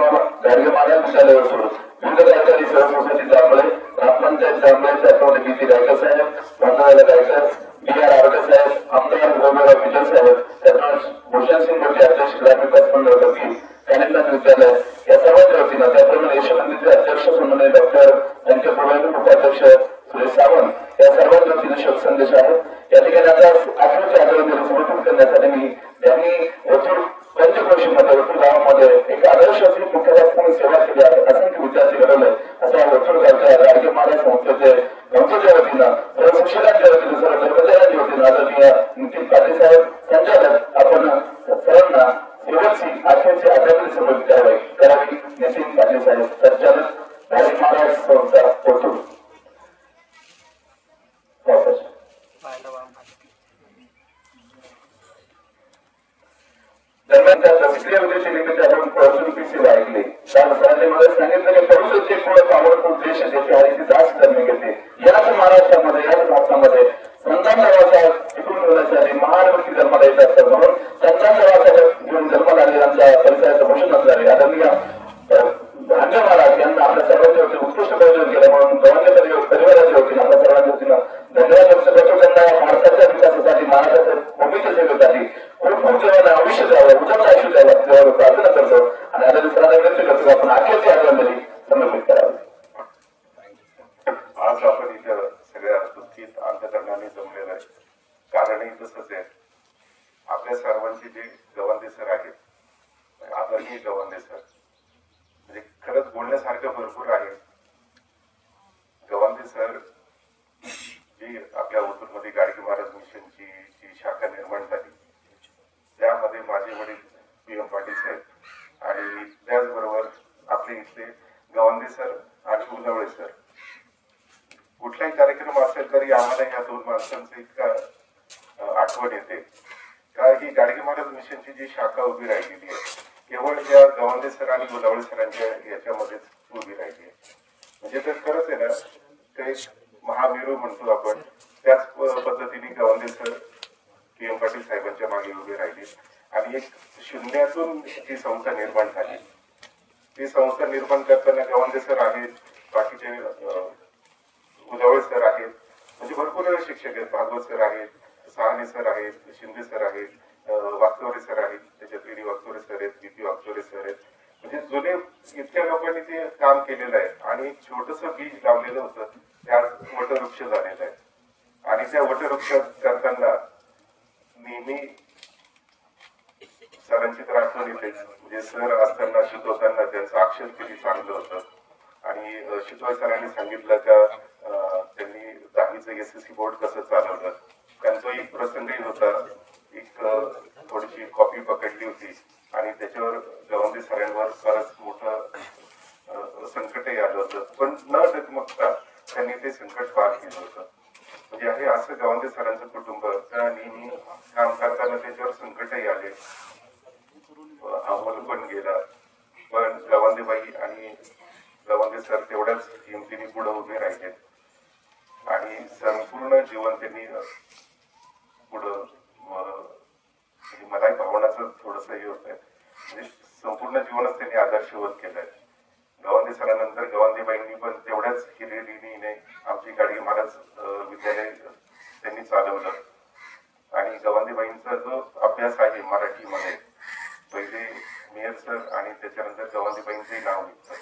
[SPEAKER 4] महाराज विद्यालय वसूल, विविध गायकरी सर्व सोसायटी जांभळे, ग्रामपंचायत जांभळे, त्याच्यामध्ये बीसी गायकर साहेब, भंडारा गायकर, बी आर आरोटे साहेब, आमदार गोविंदराव पिचल साहेब, त्यातून भूषण सिंग मोठी अध्यक्ष ग्राम विकास मंडळ वकील, कानिपनाथ विद्यालय या सर्वांच्या वतीनं, त्याप्रमाणे यशवंतीचे अध्यक्ष सन्माननीय डॉक्टर व्यंकट पुरोहित, उपाध्यक्ष सुरेश सावंत या सर्वांच्या वतीने शोक संदेश आहे. या ठिकाणी आता आठवड्याच्या आठवड्यामध्ये समर्पित करण्यासाठी मी त्यांनी ओतूर पंचक्रोशीमध्ये ओतूर गावामध्ये एक आदर्श अशी मुख्याध्यापक सेवा केली आहे, असंख्य विद्यार्थी घडवले अशा ओतूर गावच्या गाडगे महाराज संस्थेचे संस्थेच्या वतीनं, सर्व शिक्षकांच्या वतीनं, सर्व कर्मचाऱ्यांच्या वतीनं आदरणीय नितीन पाटील साहेब संचालक आपण सर्वांना शेवटची आठवड्याची आदरांजली समर्पित करावी. नितीन पाटील साहेब संचालक गाडगे महाराज संस्था ओतूर. दरम्यान त्या दसऱ्या उद्देश निमित्त आपण प्रवचन सेवा ऐकली. त्यानुसार मला सांगितलं की प्रवृत्ती पूर्ण आवडतो देश देते आणि ती दास करणे घेते. याच महाराष्ट्रामध्ये याच भारतामध्ये संतांचा वाचा टिकून ठेवण्यासाठी महान व्यक्ती जन्माला येत असतात. म्हणून संतांचा वाचा घेऊन जन्माला आलेल्यांच्या परिसराचं भूषण असणारे आदरणीय हांडे महाराज यांना आपल्या सर्वांच्या वतीने उत्कृष्ट प्रयोजन केलं. म्हणून गवांदे परिवाराच्या वतीने आपल्या सर्वांच्या वतीनं धन्यवाद व्यक्त करतो. त्यांना भारताच्या विकासासाठी, महाराष्ट्राच्या भूमीच्या सेवेसाठी खूप खूप जेव्हा आयुष्य द्यावं, उद्याचं आयुष्य द्यावं तेव्हा प्रार्थना करतो आणि आता सरांना विनंती करतो आपण अखेरची आदरांजली समर्पित करावी.
[SPEAKER 8] आज आपण इथं सगळ्या दुःखित अंतकरणाने जमलेलं आहे. कारणही तसंच आहे. आपल्या सर्वांचे जे गवांदे सर आहेत, आदरणीय गवांदे सर, म्हणजे खरंच बोलण्यासारखं भरपूर आहे. गवांदे सर जे जी आपल्या ओतूरमध्ये गाडगे महाराज मिशनची जी शाखा निर्माण झाली त्यामध्ये माझे वडील PM पाटील साहेब आणि त्याचबरोबर आपले इथले गवांदे सर आणि उलवळे सर. कुठलाही कार्यक्रम असेल तरी आम्हाला ह्या दोन माणसांचं इतका आठवण येते का ही गाडगे महाराज मिशनची जी शाखा उभी राहिलेली आहे केवळ या गवांदे सर आणि उलवळे सरांच्या याच्यामध्येच उभी राहिली आहे. म्हणजे तर खरंच आहे ना ते महामेरू म्हणतो आपण त्याच पद्धतीने गवांदे सर PM पाटील साहेबांच्या मागे उभे राहिले आणि एक शून्यातून ही संस्था निर्माण झाली. ती संस्था निर्माण करताना गवांदे सर आहेत, बाकीचे उलवळे सर आहेत, म्हणजे भरपूर शिक्षक आहेत, भागवत सर आहेत, सहाने सर आहेत, शिंदे सर आहेत, वागचौरे सर आहेत, त्याच्यात ED वागचौरे सर आहेत, BP वागचौरे सर आहेत. म्हणजे जुने इतक्या लोकांनी ते काम केलेलं आहे आणि छोटस बीज लावलेलं होतं त्या वटवृक्ष झालेलं आहे. आणि त्या वटवृक्ष करताना नेहमी सरांची तर आठवण येते. म्हणजे सर असताना शिकवताना त्यांचं अक्षर किती चांगलं होतं आणि शिकवाय सरांनी सांगितलं का त्यांनी 10वीचं SSC बोर्ड कसं चालवलं. त्यांचा एक प्रसंगही होता, एक थोडीशी कॉपी पकडली होती आणि त्याच्यावर गवांदे सरांवर फारच मोठं संकटही आलं होतं, पण न डगमगता त्यांनी ते संकट पार केलं होतं. म्हणजे आहे असं गवांदे सरांचं कुटुंब नेहमी काम करताना त्याच्यावर संकटही आले, अमोल पण गेला, पण गवांदेबाई आणि गवांदे सर तेवढ्याच हिमतीने पुढे उभे राहिले आणि संपूर्ण जीवन त्यांनी पुढं म्हणजे मलाही भावनाचं थोडस हे होत आहे. म्हणजे संपूर्ण जीवनच त्यांनी आदर्शवत केलंय. गवांदे सरांनंतर गवांदेबाईंनी पण तेवढ्याच हिरिरीने आमची गाडगे महाराज विद्यालय त्यांनी चालवलं आणि गवांदेबाईंचा जो अभ्यास आहे मराठीमध्ये पहिले मेयर सर आणि त्याच्यानंतर गवांदेबाईंचंही नाव निघतं.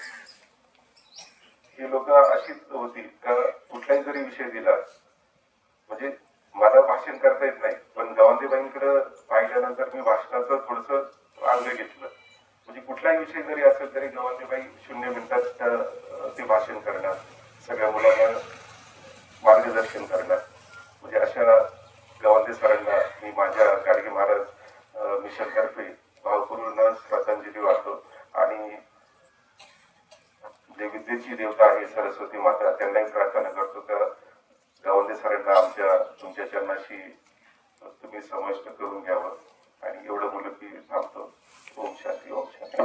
[SPEAKER 8] ही लोक अशीच होती का कुठलाही जरी विषय दिला म्हणजे मला भाषण करता येत नाही पण गवांदेबाईंकडे पाहिल्यानंतर मी भाषणाचं थोडस अंग घेतलं. म्हणजे कुठलाही विषय जरी असेल तरी गवांदेबाई 0 मिनिटात ते भाषण करणार, सगळ्या मुलांना मार्गदर्शन करणार. म्हणजे अशा गवांदे सरांना मी माझ्या गाडगे महाराज मिशनतर्फे भावपूर्ण श्रद्धांजली वाहतो आणि जे विद्येची देवता आहे सरस्वती माता त्यांनाही प्रार्थना करतो का गवांदे सरांना तुमच्या चरणाशी तुम्ही समष्ट करून घ्यावं. आणि एवढं बोलत की थांबतो. ओम शांती, ओम शांती.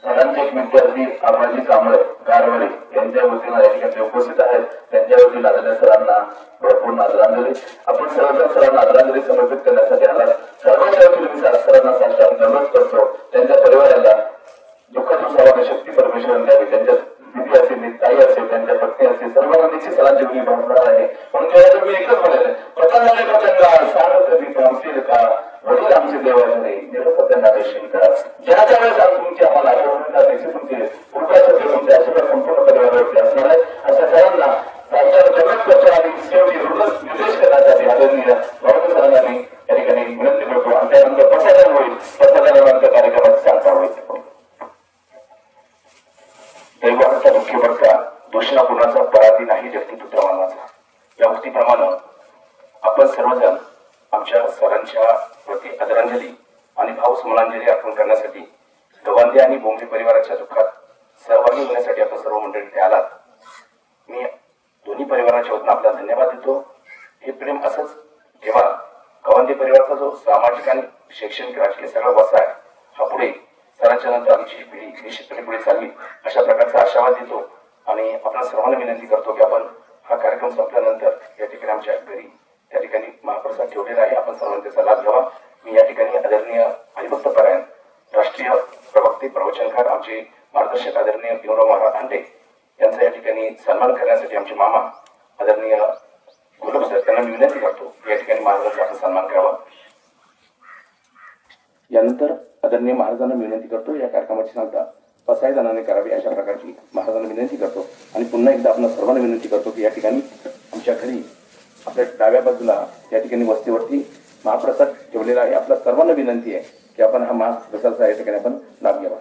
[SPEAKER 4] सरांचे एक विद्यार्थी आबाजी कांबळे कारवडे यांच्या वतीनं या ठिकाणी उपस्थित आहेत. त्यांच्या वतीनं आलेल्या सरांना भरपूर आदरांजली. आपण सर्व सरांना आदरांजली समर्पित करण्यासाठी आला. सर्वांच्या वतीने सरांना साष्टांग नमन करतो. त्यांच्या परिवाराला दुःखातून सर्वांना शक्ती परमेश्वर द्यावी. त्यांच्या दिदी असेल, ताई असेल, त्यांच्या पत्नी असेल, सर्वांची सरांची भूमी भावणार आहे. म्हणून जेव्हा मी एकच बोलायचं पतंगाने पतंगा सांग कधी पोहोचेल का वडील आमचे देवाचे निरपत्यांना दर्शन करा. ज्याच्या वेळेस आज तुमची आम्हाला आठवण तुमचे पुढच्या तुमचे आशीर्वाद संपूर्ण परिवारावरती असणार आहे. अशा सरांना जगत करतो आणि शेवटी निर्देश करण्यासाठी आदरणीय गवांदे सरांना मी या ठिकाणी विनंती करतो आणि त्यानंतर पथकान होईल. पथकानंतर कार्यक्रमाची सांगता होईल. दैवाचा मुख्य बडका दूषणा कुणाचा पराधी नाही जगतीपुत्र मानाचा. या गोष्टीप्रमाणे आपण सर्वजण आमच्या सरांच्या प्रति आदरांजली आणि भावसमनांजली अर्पण करण्यासाठी गवांदे आणि बोंबे परिवाराच्या दुःखात सहभागी होण्यासाठी आपण सर्व मंडळी इथे आलात. मी दोन्ही परिवाराच्या वतीने आपला धन्यवाद देतो. हे प्रेम असंच जेव्हा गवांदे परिवाराचा जो सामाजिक आणि शैक्षणिक राजकीय सगळा वसा आहे हा पुढे सरांच्या नंतर आमची पिढी निश्चितपणे पुढे चालली अशा प्रकारचा आशावाद देतो. आणि आपण सर्वांना विनंती करतो की आपण हा कार्यक्रम संपल्यानंतर या ठिकाणी आमच्या घरी त्या ठिकाणी महाप्रसाद ठेवलेला आहे. आपण सर्वांनी त्याचा लाभ घ्यावा. मी या ठिकाणी आदरणीय हरिभक्त परायण राष्ट्रीय प्रवक्ते प्रवचनकार आमचे मार्गदर्शक आदरणीय भीमराव महाराज दांडे यांचा या ठिकाणी सन्मान करण्यासाठी आमचे मामा आदरणीय गुलाब सर त्यांना मी विनंती करतो या ठिकाणी महाराजांचा आपण सन्मान करावा. यानंतर आदरणीय महाराजांना विनंती करतो या कार्यक्रमाची सांगता पसाई जणांनी करावी अशा प्रकारची महाराजांना विनंती करतो. आणि पुन्हा एकदा आपण सर्वांना विनंती करतो की या ठिकाणी आमच्या घरी आपल्या डाव्या बाजूला या ठिकाणी वस्तीवरती महाप्रसाद ठेवलेला आहे. आपल्या सर्वांना विनंती आहे की आपण हा महाप्रसादाचा या ठिकाणी आपण लाभ घ्यावा.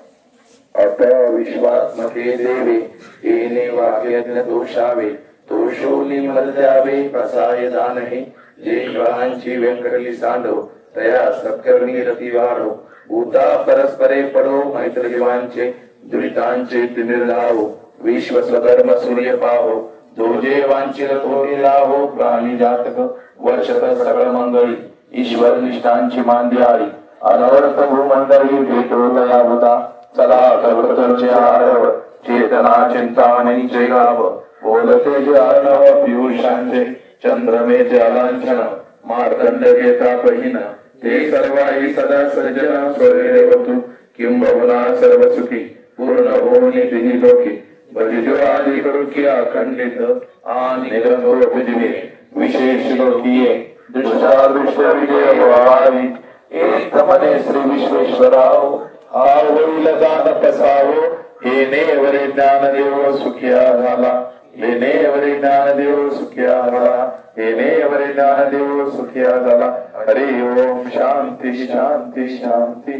[SPEAKER 4] विश्वात्मके देवे येणे वाक्यज्ञ दोषावे तो शोनी मल द्यावे कसाय दान हे जे ग्रहांची व्यंकरली सांडो तया सत्कर्मी रती वाढो भूता परस्परे पडो मैत्र जीवांचे दुरितांचे निर्धावो विश्व स्वधर्म सूर्य पाहो जो जे वांचिल तोरी लाहो प्राणी जातक वर्षत सकळ मंगळी ईश्वर निष्ठांची मांदियाळी अनवर्त भूमंडळी भेटो तया होता चला कल्पतरुचे आरव चेतना चिंतामणीचे गाव बोलते जे अर्णव पियुषांचे चंद्रमेचे अलांछन मार्तंड घेता बहीण ते सर्वाही सदा सज्जन स्वर्गदेवतु किंबहुना सर्व सुखी पूर्ण होनी तिन्ही लोकी बलिजो आदि करू किया खंडित आणि निरंतर पृथ्वी विशेष लोकीये दृष्टादृष्ट विजय व्हावी एक मने श्री विश्वेश्वराव आवडील दान पसावो हे नेवरे ज्ञानदेव सुखिया झाला हे नेवरे ज्ञानदेव सुखिया झाला हे नेवरे ज्ञानदेव सुखिया झाला हरि ओम शांती शांती शांती।